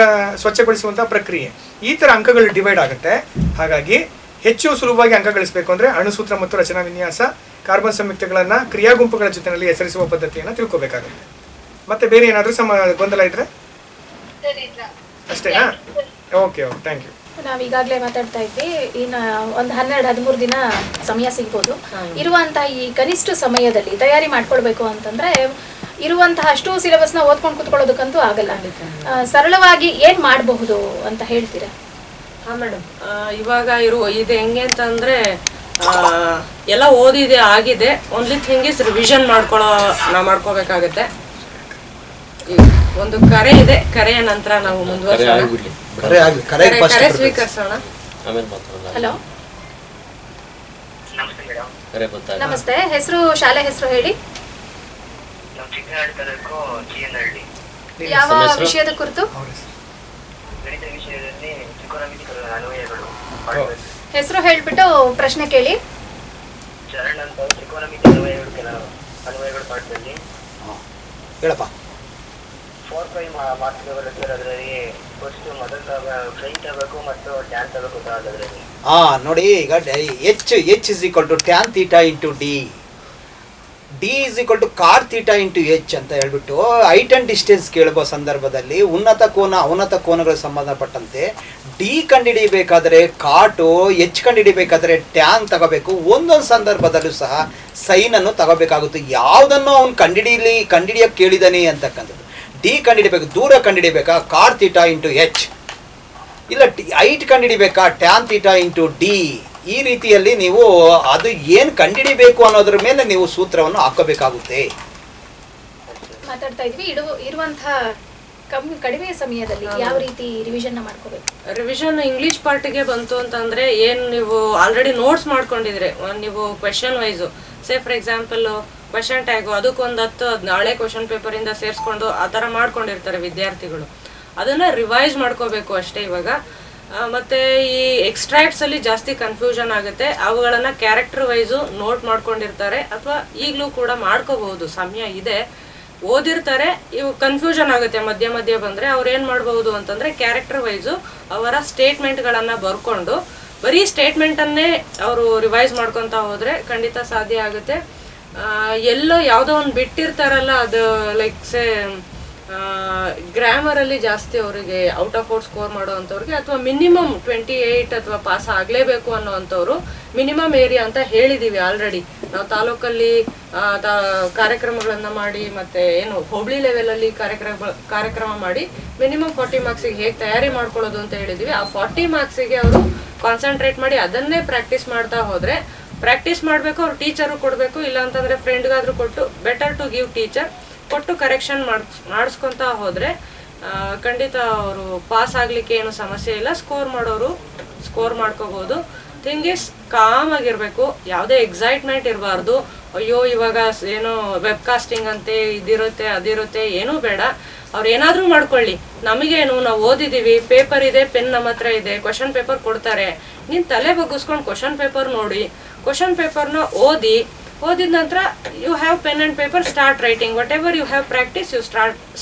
ಸ್ವಚ್ಛಗೊಳಿಸುವಂಥ ಪ್ರಕ್ರಿಯೆ. ಈ ಥರ ಅಂಕಗಳು ಡಿವೈಡ್ ಆಗುತ್ತೆ. ಹಾಗಾಗಿ ಹೆಚ್ಚು ಸುಲಭವಾಗಿ ಅಂಕ ಗಳಿಸಬೇಕು ಅಂದರೆ ಅಣುಸೂತ್ರ ಮತ್ತು ರಚನಾ ವಿನ್ಯಾಸ, ಕಾರ್ಬನ್ ಸಂಯುಕ್ತಗಳನ್ನು ಕ್ರಿಯಾ ಗುಂಪುಗಳ ಜೊತೆಯಲ್ಲಿ ಹೆಸರಿಸುವ ಪದ್ಧತಿಯನ್ನು ತಿಳ್ಕೋಬೇಕಾಗುತ್ತೆ. ಮತ್ತೆ ಬೇರೆ ಏನಾದರೂ ಗೊಂದಲ ಇದ್ರೆ ಅಷ್ಟೇನಾ? Okay, thank you. ನಾವು ಈಗಾಗಲೇ ಮಾತಾಡ್ತಾ ಇದ್ವಿ, ಇನ್ನು ಒಂದು 12-13 ದಿನ ಸಮಯ ಸಿಗ್ಬೋದು. ಇರುವಂತಹ ಈ ಕನಿಷ್ಠ ಸಮಯದಲ್ಲಿ ತಯಾರಿ ಮಾಡ್ಕೊಳ್ಬೇಕು ಅಂತಂದ್ರೆ ಇರುವಂತಹ ಅಷ್ಟು ಸಿಲೆಬಸ್ನ ಓದ್ಕೊಂಡು ಕೂತ್ಕೊಳ್ಳೋದಕ್ಕಂತೂ ಆಗಲ್ಲ. ಸರಳವಾಗಿ ಏನು ಮಾಡಬಹುದು ಅಂತ ಹೇಳ್ತೀರಾ? ಹಾಂ ಮೇಡಮ್, ಇವಾಗ ಇದು ಹೆಂಗೆ ಅಂತಂದರೆ ಎಲ್ಲ ಓದಿದೆ ಆಗಿದೆ, ಓನ್ಲಿ ಥಿಂಗ್ ಇಸ್ ರಿವಿಷನ್ ನಾವು ಮಾಡ್ಕೋಬೇಕಾಗತ್ತೆ. ಒಂದು ಕರೆ ಇದೆ, ಕರೆಯ ನಂತರ ನಾವು ಮುಂದುವರಿಸೋಣ. ಕರೆ ಸ್ವೀಕರಿಸೋಣ. ಹಲೋ, ನಮಸ್ತೆ. ಹೆಸರು, ಶಾಲೆ ಹೆಸರು ಹೇಳಿ. ಯಾವ ವಿಷಯದ ಕುರಿತು? ಹೆಸರು ಹೇಳ್ಬಿಟ್ಟು ಪ್ರಶ್ನೆ ಕೇಳಿ. ಹೇಳಪ್ಪ. 4-5 ಮಾರ್ಕ್ಸ್ ಅದರಲ್ಲಿ ಫಸ್ಟ್ ಮೊದಲು ಫ್ಲೈಟ್ ಆಗಬೇಕು ಮತ್ತು ಟ್ಯಾನ್ ತಗೋಬೇಕು ಅದರಲ್ಲಿ. ನೋಡಿ, ಈಗ H is equal to tan theta into D, D is equal to cot theta into H ಅಂತ ಹೇಳ್ಬಿಟ್ಟು ಹೈಟ್ ಅಂಡ್ ಡಿಸ್ಟೆನ್ಸ್ ಕೇಳುವ ಸಂದರ್ಭದಲ್ಲಿ ಉನ್ನತ ಕೋನ ಅವನತ ಕೋನಗಳಿಗೆ ಸಂಬಂಧಪಟ್ಟಂತೆ ಡಿ ಕಂಡುಹಿಡಿಯಬೇಕಾದ್ರೆ ಕಾಟು, H ಕಂಡುಹಿಡಿಯಬೇಕಾದ್ರೆ ಟ್ಯಾನ್ ತಗೋಬೇಕು. ಒಂದೊಂದು ಸಂದರ್ಭದಲ್ಲೂ ಸಹ ಸೈನನ್ನು ತಗೋಬೇಕಾಗುತ್ತೆ. ಯಾವುದನ್ನು ಅವನು ಕಂಡುಹಿಡಿಯಕ್ಕೆ ಕೇಳಿದಾನೆ ಅಂತಕ್ಕಂಥದ್ದು. ಡಿ ಕಂಡುಹಿಡಿಬೇಕು, ದೂರ ಕಂಡುಹಿಡಿಬೇಕಾ ಕಾಟ್ ಥೀಟಾ ಇಂಟು H, ಇಲ್ಲ ಹೈಟ್ ಕಂಡುಹಿಡಿಬೇಕಾ ಟ್ಯಾನ್ ಥೀಟಾ ಇಂಟು ಡಿ. ಈ ರೀತಿಯಲ್ಲಿ ನೀವು ಅದು ಏನು ಕಂಡುಹಿಡಿಬೇಕು ಅನ್ನೋದ್ರ ಮೇಲೆ ನೀವು ಸೂತ್ರವನ್ನು ಹಾಕೋಬೇಕಾಗುತ್ತೆ. ಮಾತಾಡ್ತಾ ಇದ್ವಿ, ಇರುವಂತಹ ಕಡಿಮೆ ಸಮಯದಲ್ಲಿ ಯಾವ ರೀತಿ ರಿವಿಷನ್ ಮಾಡ್ಕೋಬೇಕು? ರಿವಿಷನ್ ಇಂಗ್ಲಿಷ್ ಪಾರ್ಟಿಗೆ ಬಂತು ಅಂತಂದ್ರೆ ಏನು ನೀವು ಆಲ್ರೆಡಿ ನೋಟ್ಸ್ ಮಾಡ್ಕೊಂಡಿದ್ರೆ, ನೀವು question wise for example question tag ಅದಕ್ಕೊಂದು 10 ಹಳೆ ಕ್ವೆಶನ್ ಪೇಪರಿಂದ ಸೇರಿಸ್ಕೊಂಡು ಆ ಥರ ಮಾಡ್ಕೊಂಡಿರ್ತಾರೆ ವಿದ್ಯಾರ್ಥಿಗಳು. ಅದನ್ನು ರಿವೈಸ್ ಮಾಡ್ಕೋಬೇಕು ಅಷ್ಟೇ ಇವಾಗ. ಮತ್ತು ಈ ಎಕ್ಸ್ಟ್ರಾಕ್ಟ್ಸಲ್ಲಿ ಜಾಸ್ತಿ ಕನ್ಫ್ಯೂಷನ್ ಆಗುತ್ತೆ. ಅವುಗಳನ್ನು ಕ್ಯಾರೆಕ್ಟರ್ ವೈಸು ನೋಟ್ ಮಾಡ್ಕೊಂಡಿರ್ತಾರೆ, ಅಥವಾ ಈಗಲೂ ಕೂಡ ಮಾಡ್ಕೋಬಹುದು, ಸಮಯ ಇದೆ. ಓದಿರ್ತಾರೆ, ಇವು ಕನ್ಫ್ಯೂಷನ್ ಆಗುತ್ತೆ ಮಧ್ಯ ಬಂದರೆ. ಅವ್ರು ಏನು ಮಾಡ್ಬೋದು ಅಂತಂದರೆ ಕ್ಯಾರೆಕ್ಟರ್ ವೈಸು ಅವರ ಸ್ಟೇಟ್ಮೆಂಟ್ಗಳನ್ನು ಬರ್ಕೊಂಡು ಬರೀ ಸ್ಟೇಟ್ಮೆಂಟನ್ನೇ ಅವರು ರಿವೈಸ್ ಮಾಡ್ಕೊತಾ ಹೋದರೆ ಖಂಡಿತ ಸಾಧ್ಯ ಆಗುತ್ತೆ. ಎಲ್ಲೋ ಯಾವುದೋ ಒಂದು ಬಿಟ್ಟಿರ್ತಾರಲ್ಲ, ಅದು ಲೈಕ್ ಗ್ರಾಮರಲ್ಲಿ ಜಾಸ್ತಿ ಅವರಿಗೆ ಔಟ್ ಆಫ್ ಔಟ್ ಸ್ಕೋರ್ ಮಾಡೋವಂಥವ್ರಿಗೆ, ಅಥವಾ ಮಿನಿಮಮ್ 28 ಅಥವಾ ಪಾಸ್ ಆಗಲೇಬೇಕು ಅನ್ನೋವಂಥವ್ರು ಮಿನಿಮಮ್ ಏರಿಯಾ ಅಂತ ಹೇಳಿದ್ದೀವಿ ಆಲ್ರೆಡಿ. ನಾವು ತಾಲೂಕಲ್ಲಿ ಕಾರ್ಯಕ್ರಮಗಳನ್ನು ಮಾಡಿ, ಮತ್ತು ಏನು ಹೋಬಳಿ ಲೆವೆಲಲ್ಲಿ ಕಾರ್ಯಕ್ರಮ ಮಾಡಿ ಮಿನಿಮಮ್ 40 ಮಾರ್ಕ್ಸಿಗೆ ಹೇಗೆ ತಯಾರಿ ಮಾಡ್ಕೊಳ್ಳೋದು ಅಂತ ಹೇಳಿದ್ದೀವಿ. ಆ 40 ಮಾರ್ಕ್ಸಿಗೆ ಅವರು ಕಾನ್ಸಂಟ್ರೇಟ್ ಮಾಡಿ ಅದನ್ನೇ ಪ್ರಾಕ್ಟೀಸ್ ಮಾಡ್ತಾ ಹೋದರೆ, ಪ್ರಾಕ್ಟೀಸ್ ಮಾಡಬೇಕು, ಅವ್ರು ಟೀಚರು ಕೊಡಬೇಕು, ಇಲ್ಲ ಅಂತಂದರೆ ಫ್ರೆಂಡ್ಗಾದರೂ ಕೊಟ್ಟು, ಬೆಟರ್ ಟು ಗಿವ್ ಟೀಚರ್ ಕೊಟ್ಟು ಕರೆಕ್ಷನ್ ಮಾಡಿಸ್ಕೊತಾ ಹೋದರೆ ಖಂಡಿತ ಅವರು ಪಾಸ್ ಆಗಲಿಕ್ಕೆ ಏನು ಸಮಸ್ಯೆ ಇಲ್ಲ. ಸ್ಕೋರ್ ಮಾಡೋರು ಸ್ಕೋರ್ ಮಾಡ್ಕೋಬೋದು. ಥಿಂಗ್ ಇಸ್ ಕಾಮ್ ಆಗಿರಬೇಕು, ಯಾವುದೇ ಎಕ್ಸೈಟ್ಮೆಂಟ್ ಇರಬಾರ್ದು. ಅಯ್ಯೋ ಇವಾಗ ಏನೋ ವೆಬ್ ಕಾಸ್ಟಿಂಗ್ ಅಂತೆ ಇದಿರುತ್ತೆ ಅದಿರುತ್ತೆ ಏನೂ ಬೇಡ. ಅವ್ರು ಏನಾದರೂ ಮಾಡ್ಕೊಳ್ಳಿ, ನಮಗೇನು, ನಾವು ಓದಿದ್ದೀವಿ, ಪೇಪರ್ ಇದೆ, ಪೆನ್ ನಮ್ಮ ಹತ್ರ ಇದೆ, ಕ್ವಶನ್ ಪೇಪರ್ ಕೊಡ್ತಾರೆ, ನೀನು ತಲೆ ಬಗ್ಗಿಸ್ಕೊಂಡು ಕ್ವಶನ್ ಪೇಪರ್ ನೋಡಿ, ಕ್ವಶನ್ ಪೇಪರ್ನ ಓದಿದ ನಂತರ you have pen and paper, start writing, whatever you have practice you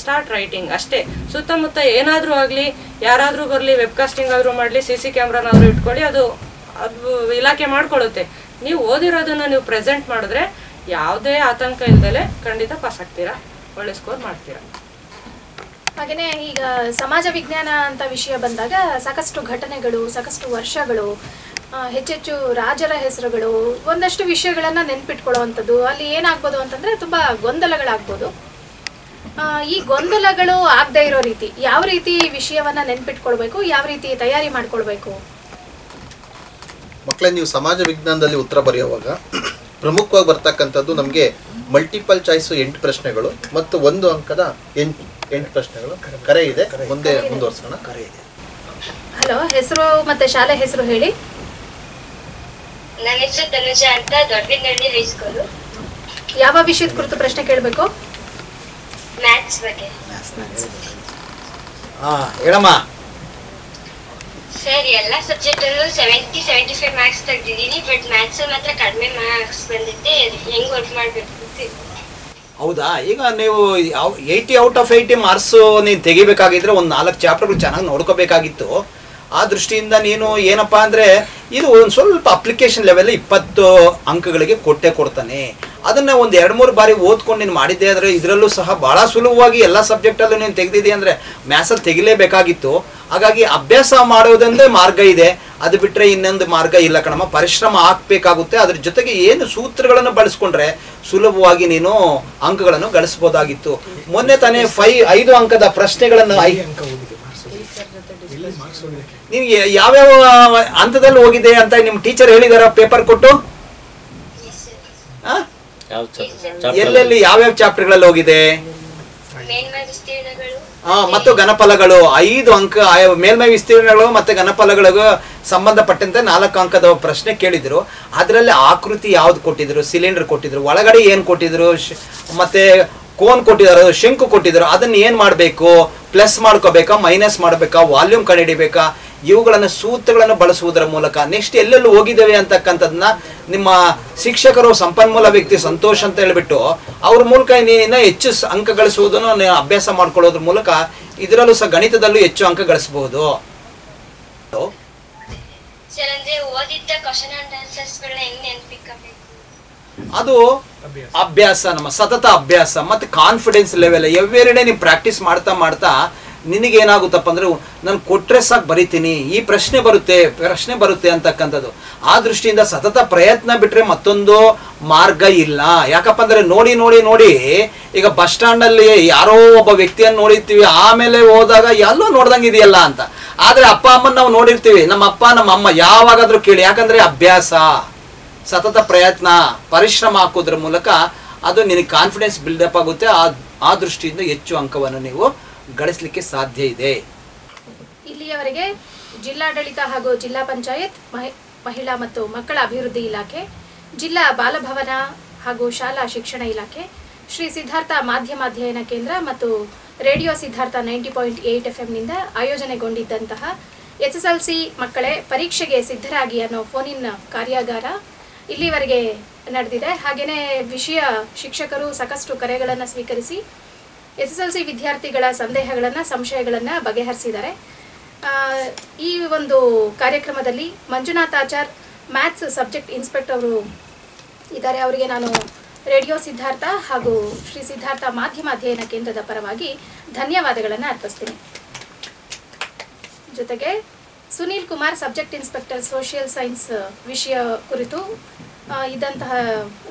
start writing ಅಷ್ಟೇ. ಸುತ್ತಮುತ್ತ ಏನಾದರೂ ಆಗಲಿ, ಯಾರಾದರೂ ಬರಲಿ, ವೆಬ್ಕಾಸ್ಟಿಂಗ್ ಆದರೂ ಮಾಡಲಿ, CC ಕ್ಯಾಮ್ರಾನಾದರೂ ಇಟ್ಕೊಳ್ಳಿ, ಅದು ಇಲಾಖೆ ಮಾಡ್ಕೊಳ್ಳುತ್ತೆ. ನೀವು ಓದಿರೋದನ್ನು ನೀವು ಪ್ರೆಸೆಂಟ್ ಮಾಡಿದ್ರೆ ಯಾವುದೇ ಆತಂಕ ಇಲ್ದಲೆ ಖಂಡಿತ ಪಾಸ್ ಆಗ್ತೀರಾ, ಒಳ್ಳೆ ಸ್ಕೋರ್ ಮಾಡ್ತೀರಾ. ಹಾಗೆಯೇ ಈಗ ಸಮಾಜ ವಿಜ್ಞಾನ ಅಂತ ವಿಷಯ ಬಂದಾಗ ಸಾಕಷ್ಟು ಘಟನೆಗಳು, ಸಾಕಷ್ಟು ವರ್ಷಗಳು, ಹೆಚ್ಚೆಚ್ಚು ರಾಜರ ಹೆಸರುಗಳು, ಒಂದಷ್ಟು ವಿಷಯಗಳನ್ನು ನೆನ್ಪಿಟ್ಕೊಳ್ಳುವಂಥದ್ದು. ಅಲ್ಲಿ ಏನಾಗ್ಬೋದು ಅಂತಂದರೆ ತುಂಬ ಗೊಂದಲಗಳಾಗ್ಬೋದು. ಈ ಗೊಂದಲಗಳು ಆಗದೇ ಇರೋ ರೀತಿ ಯಾವ ರೀತಿ ವಿಷಯವನ್ನು ನೆನ್ಪಿಟ್ಕೊಳ್ಬೇಕು, ಯಾವ ರೀತಿ ತಯಾರಿ ಮಾಡ್ಕೊಳ್ಬೇಕು? ಮಕ್ಕಳೇ, ನೀವು ಸಮಾಜ ವಿಜ್ಞಾನದಲ್ಲಿ ಉತ್ತರ ಬರೆಯುವಾಗ ಪ್ರಮುಖವಾಗಿ ಬರ್ತಕ್ಕಂಥದ್ದು ನಮಗೆ ಮಲ್ಟಿಪಲ್ ಚಾಯ್ಸು 8 ಪ್ರಶ್ನೆಗಳು ಮತ್ತು 1 ಅಂಕದ 8 ಪ್ರಶ್ನೆಗಳು. ಕರೆ ಇದೆ, ಮುಂದುವರ್ಸೋಣ. ಕರೆ ಇದೆ. ಹಲೋ, ಹೆಸರು ಮತ್ತೆ ಶಾಲೆ ಹೆಸರು ಹೇಳಿ. ನನ್ನ ಹೆಸರು ತನುಜಾ ಅಂತ, ದೊಡ್ಡಬಿಂದಳ್ಳಿ ಹೈಸ್ಕೂಲು. ಯಾವ ವಿಷಯದ ಕುರಿತು ಪ್ರಶ್ನೆ ಕೇಳಬೇಕು? ಮ್ಯಾಥ್ಸ್ ಬಗ್ಗೆ. ಹೇಳಮ್ಮ. ಸರ್, ಎಲ್ಲ ಸಬ್ಜೆಕ್ಟ್ ಅಲ್ಲೂ 70-75 ಮಾರ್ಕ್ಸ್ ತೆಗ್ದಿದ್ದೀನಿ, ಬಟ್ ಮ್ಯಾಥ್ಸ್ ಮಾತ್ರ ಕಡಿಮೆ ಮಾರ್ಕ್ಸ್ ಬಂದಿತ್ತೆ. ಹೆಂಗ್ ವರ್ಕ್ ಮಾಡ್ಬೇಕು? ಹೌದಾ? ಈಗ ನೀವು 80 ಔಟ್ ಆಫ್ 80 ಮಾರ್ಕ್ಸು ನೀನು ತೆಗಿಬೇಕಾಗಿದ್ರೆ ಒಂದು 4 ಚಾಪ್ಟರ್ಗಳು ಚೆನ್ನಾಗಿ ನೋಡ್ಕೋಬೇಕಾಗಿತ್ತು. ಆ ದೃಷ್ಟಿಯಿಂದ ನೀನು ಏನಪ್ಪ ಅಂದರೆ, ಇದು ಒಂದು ಸ್ವಲ್ಪ ಅಪ್ಲಿಕೇಶನ್ ಲೆವೆಲ್ 20 ಅಂಕಗಳಿಗೆ ಕೊಡ್ತಾನೆ. ಅದನ್ನು ಒಂದು 2-3 ಬಾರಿ ಓದ್ಕೊಂಡು ನೀನು ಮಾಡಿದ್ದೆ ಆದರೆ ಇದರಲ್ಲೂ ಸಹ ಭಾಳ ಸುಲಭವಾಗಿ ಎಲ್ಲ ಸಬ್ಜೆಕ್ಟಲ್ಲೂ ನೀನು ತೆಗೆದಿದೆ ಅಂದರೆ ಮ್ಯಾಥ್ಸಲ್ಲಿ ತೆಗಿಲೇಬೇಕಾಗಿತ್ತು. ಹಾಗಾಗಿ ಅಭ್ಯಾಸ ಮಾಡೋದಂದೇ ಮಾರ್ಗ ಇದೆ, ಅದು ಬಿಟ್ಟರೆ ಇನ್ನೊಂದು ಮಾರ್ಗ ಇಲ್ಲ ಕಣಮ್ಮ. ಪರಿಶ್ರಮ ಹಾಕಬೇಕಾಗುತ್ತೆ. ಅದ್ರ ಜೊತೆಗೆ ಏನು ಸೂತ್ರಗಳನ್ನು ಬಳಸ್ಕೊಂಡ್ರೆ ಸುಲಭವಾಗಿ ನೀನು ಅಂಕಗಳನ್ನು ಗಳಿಸ್ಬೋದಾಗಿತ್ತು. ಮೊನ್ನೆ ತಾನೇ 5 ಅಂಕದ ಪ್ರಶ್ನೆಗಳನ್ನು ನೀವು ಯಾವ್ಯಾವ ಹಂತದಲ್ಲಿ ಹೋಗಿದೆ ಅಂತ ನಿಮ್ಮ ಟೀಚರ್ ಹೇಳಿದಾರ ಪೇಪರ್ ಕೊಟ್ಟು? ಎಲ್ಲೆಲ್ಲಿ ಯಾವ್ಯಾವ ಚಾಪ್ಟರ್ಗಳಲ್ಲಿ ಹೋಗಿದೆ? ಮತ್ತು ಘನಫಲಗಳು 5 ಅಂಕ, ಮೇಲ್ಮೈ ವಿಸ್ತೀರ್ಣಗಳು ಮತ್ತು ಘನಫಲಗಳಿಗೂ ಸಂಬಂಧಪಟ್ಟಂತೆ 4 ಅಂಕದ ಪ್ರಶ್ನೆ ಕೇಳಿದ್ರು. ಅದರಲ್ಲಿ ಆಕೃತಿ ಯಾವ್ದು ಕೊಟ್ಟಿದ್ರು, ಸಿಲಿಂಡರ್ ಕೊಟ್ಟಿದ್ರು, ಒಳಗಡೆ ಏನು ಕೊಟ್ಟಿದ್ರು, ಮತ್ತೆ ಕೋನ್ ಕೊಟ್ಟಿದ್ದಾರೆ, ಶಂಕು ಕೊಟ್ಟಿದ್ರು, ಅದನ್ನ ಏನು ಮಾಡಬೇಕು, ಪ್ಲಸ್ ಮಾಡ್ಕೋಬೇಕಾ, ಮೈನಸ್ ಮಾಡಬೇಕಾ, ವಾಲ್ಯೂಮ್ ಕಂಡುಹಿಡಿಬೇಕಾ, ಇವುಗಳನ್ನು ಸೂತ್ರಗಳನ್ನು ಬಳಸುವುದರ ಮೂಲಕ ನೆಕ್ಸ್ಟ್ ಎಲ್ಲೆಲ್ಲೂ ಹೋಗಿದ್ದೇವೆ ಅಂತಕ್ಕಂಥದ್ದನ್ನ ನಿಮ್ಮ ಶಿಕ್ಷಕರು, ಸಂಪನ್ಮೂಲ ವ್ಯಕ್ತಿ ಸಂತೋಷ್ ಅಂತ ಹೇಳ್ಬಿಟ್ಟು ಅವ್ರ ಮೂಲಕ ನೀನು ಹೆಚ್ಚು ಅಂಕ ಗಳಿಸುವುದನ್ನು ಅಭ್ಯಾಸ ಮಾಡ್ಕೊಳ್ಳೋದ್ರ ಮೂಲಕ ಇದರಲ್ಲೂ ಸಹ ಗಣಿತದಲ್ಲೂ ಹೆಚ್ಚು ಅಂಕ ಗಳಿಸಬಹುದು. ಅದು ಅಭ್ಯಾಸ, ನಮ್ಮ ಸತತ ಅಭ್ಯಾಸ ಮತ್ತು ಕಾನ್ಫಿಡೆನ್ಸ್ ಲೆವೆಲ್ ಎವ್ರಿ ಡೇ ನೀವು ಪ್ರಾಕ್ಟೀಸ್ ಮಾಡ್ತಾ ನಿನಗೇನಾಗುತ್ತಪ್ಪ ಅಂದರೆ, ನಾನು ಕೊಟ್ಟರೆ ಸಾಕು ಬರಿತೀನಿ, ಈ ಪ್ರಶ್ನೆ ಬರುತ್ತೆ ಅಂತಕ್ಕಂಥದ್ದು. ಆ ದೃಷ್ಟಿಯಿಂದ ಸತತ ಪ್ರಯತ್ನ ಬಿಟ್ಟರೆ ಮತ್ತೊಂದು ಮಾರ್ಗ ಇಲ್ಲ. ಯಾಕಪ್ಪ ಅಂದರೆ ನೋಡಿ ಈಗ ಬಸ್ ಸ್ಟ್ಯಾಂಡಲ್ಲಿ ಯಾರೋ ಒಬ್ಬ ವ್ಯಕ್ತಿಯನ್ನು ನೋಡಿರ್ತೀವಿ, ಆಮೇಲೆ ಹೋದಾಗ ಎಲ್ಲೋ ನೋಡ್ದಂಗೆ ಇದೆಯಲ್ಲ ಅಂತ. ಆದರೆ ಅಪ್ಪ ಅಮ್ಮನ ನಾವು ನೋಡಿರ್ತೀವಿ, ನಮ್ಮ ಅಪ್ಪ ನಮ್ಮ ಅಮ್ಮ ಯಾವಾಗಾದರೂ ಕೇಳಿ. ಯಾಕಂದರೆ ಅಭ್ಯಾಸ, ಸತತ ಪ್ರಯತ್ನ, ಪರಿಶ್ರಮ ಹಾಕೋದ್ರ ಮೂಲಕ ಅದು ನಿನಗೆ ಕಾನ್ಫಿಡೆನ್ಸ್ ಬಿಲ್ಡಪ್ ಆಗುತ್ತೆ. ಆ ದೃಷ್ಟಿಯಿಂದ ಹೆಚ್ಚು ಅಂಕವನ್ನು ನೀವು ಗಳಿಸಲಿಕ್ಕೆ ಸಾಧ್ಯ ಇದೆ. ಇಲ್ಲಿಯವರೆಗೆ ಜಿಲ್ಲಾಡಳಿತ ಹಾಗೂ ಜಿಲ್ಲಾ ಪಂಚಾಯತ್, ಮಹಿಳಾ ಮತ್ತು ಮಕ್ಕಳ ಅಭಿವೃದ್ಧಿ ಇಲಾಖೆ, ಜಿಲ್ಲಾ ಬಾಲಭವನ ಹಾಗೂ ಶಾಲಾ ಶಿಕ್ಷಣ ಇಲಾಖೆ, ಶ್ರೀ ಸಿದ್ಧಾರ್ಥ ಮಾಧ್ಯಮ ಅಧ್ಯಯನ ಕೇಂದ್ರ ಮತ್ತು ರೇಡಿಯೋ ಸಿದ್ಧಾರ್ಥ 90.8 FM ಆಯೋಜನೆಗೊಂಡಿದ್ದಂತಹ SSLC ಮಕ್ಕಳೇ ಪರೀಕ್ಷೆಗೆ ಸಿದ್ಧರಾಗಿ ಅನ್ನೋ ಫೋನಿನ್ ಕಾರ್ಯಾಗಾರ ಇಲ್ಲಿವರೆಗೆ ನಡೆದಿದೆ. ಹಾಗೆಯೇ ವಿಷಯ ಶಿಕ್ಷಕರು ಸಾಕಷ್ಟು ಕರೆಗಳನ್ನು ಸ್ವೀಕರಿಸಿ SSLC ವಿದ್ಯಾರ್ಥಿಗಳ ಸಂದೇಹಗಳನ್ನು, ಸಂಶಯಗಳನ್ನು ಬಗೆಹರಿಸಿದ್ದಾರೆ. ಈ ಒಂದು ಕಾರ್ಯಕ್ರಮದಲ್ಲಿ Manjunath Achar, maths subject inspector ಅವರು ಇದ್ದಾರೆ. ಅವರಿಗೆ ನಾನು ರೇಡಿಯೋ ಸಿದ್ಧಾರ್ಥ ಹಾಗೂ ಶ್ರೀ ಸಿದ್ಧಾರ್ಥ ಮಾಧ್ಯಮ ಅಧ್ಯಯನ ಕೇಂದ್ರದ ಪರವಾಗಿ ಧನ್ಯವಾದಗಳನ್ನು ಅರ್ಪಿಸ್ತೀನಿ. ಜೊತೆಗೆ Sunil Kumar, subject inspector social science ವಿಷಯ ಕುರಿತು ಇದ್ದಂತಹ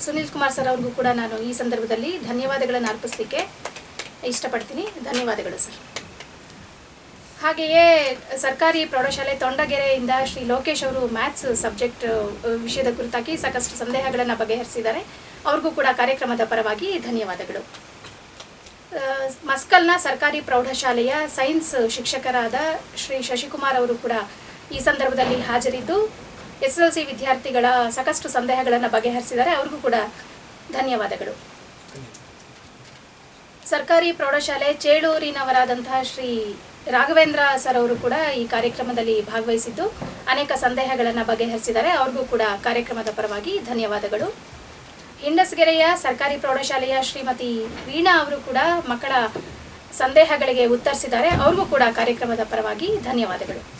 ಸುನೀಲ್ ಕುಮಾರ್ ಸರ್ ಅವ್ರಿಗೂ ಕೂಡ ನಾನು ಈ ಸಂದರ್ಭದಲ್ಲಿ ಧನ್ಯವಾದಗಳನ್ನು ಅರ್ಪಿಸಲಿಕ್ಕೆ ಇಷ್ಟಪಡ್ತೀನಿ. ಧನ್ಯವಾದಗಳು ಸರ್. ಹಾಗೆಯೇ ಸರ್ಕಾರಿ ಪ್ರೌಢಶಾಲೆ ತೊಂಡಗೆರೆಯಿಂದ ಶ್ರೀ ಲೋಕೇಶ್ ಅವರು ಮ್ಯಾಥ್ಸ್ ಸಬ್ಜೆಕ್ಟ್ ವಿಷಯದ ಕುರಿತಾಗಿ ಸಾಕಷ್ಟು ಸಂದೇಹಗಳನ್ನು ಬಗೆಹರಿಸಿದ್ದಾರೆ. ಅವ್ರಿಗೂ ಕೂಡ ಕಾರ್ಯಕ್ರಮದ ಪರವಾಗಿ ಧನ್ಯವಾದಗಳು. ಮಸ್ಕಲ್ನ ಸರ್ಕಾರಿ ಪ್ರೌಢಶಾಲೆಯ ಸೈನ್ಸ್ ಶಿಕ್ಷಕರಾದ ಶ್ರೀ ಶಶಿಕುಮಾರ್ ಅವರು ಕೂಡ ಈ ಸಂದರ್ಭದಲ್ಲಿ ಹಾಜರಿದ್ದು SSLC ವಿದ್ಯಾರ್ಥಿಗಳ ಸಾಕಷ್ಟು ಸಂದೇಹಗಳನ್ನು ಬಗೆಹರಿಸಿದ್ದಾರೆ. ಅವ್ರಿಗೂ ಕೂಡ ಧನ್ಯವಾದಗಳು. ಸರ್ಕಾರಿ ಪ್ರೌಢಶಾಲೆ ಚೇಳೂರಿನವರಾದಂತಹ ಶ್ರೀ ರಾಘವೇಂದ್ರ ಸರ್ ಅವರು ಕೂಡ ಈ ಕಾರ್ಯಕ್ರಮದಲ್ಲಿ ಭಾಗವಹಿಸಿದ್ದು ಅನೇಕ ಸಂದೇಹಗಳನ್ನು ಬಗೆಹರಿಸಿದ್ದಾರೆ. ಅವ್ರಿಗೂ ಕೂಡ ಕಾರ್ಯಕ್ರಮದ ಪರವಾಗಿ ಧನ್ಯವಾದಗಳು. ಹಿಂಡಸ್ಗೆರೆಯ ಸರ್ಕಾರಿ ಪ್ರೌಢಶಾಲೆಯ ಶ್ರೀಮತಿ ವೀಣಾ ಅವರು ಕೂಡ ಮಕ್ಕಳ ಸಂದೇಹಗಳಿಗೆ ಉತ್ತರಿಸಿದ್ದಾರೆ. ಅವ್ರಿಗೂ ಕೂಡ ಕಾರ್ಯಕ್ರಮದ ಪರವಾಗಿ ಧನ್ಯವಾದಗಳು.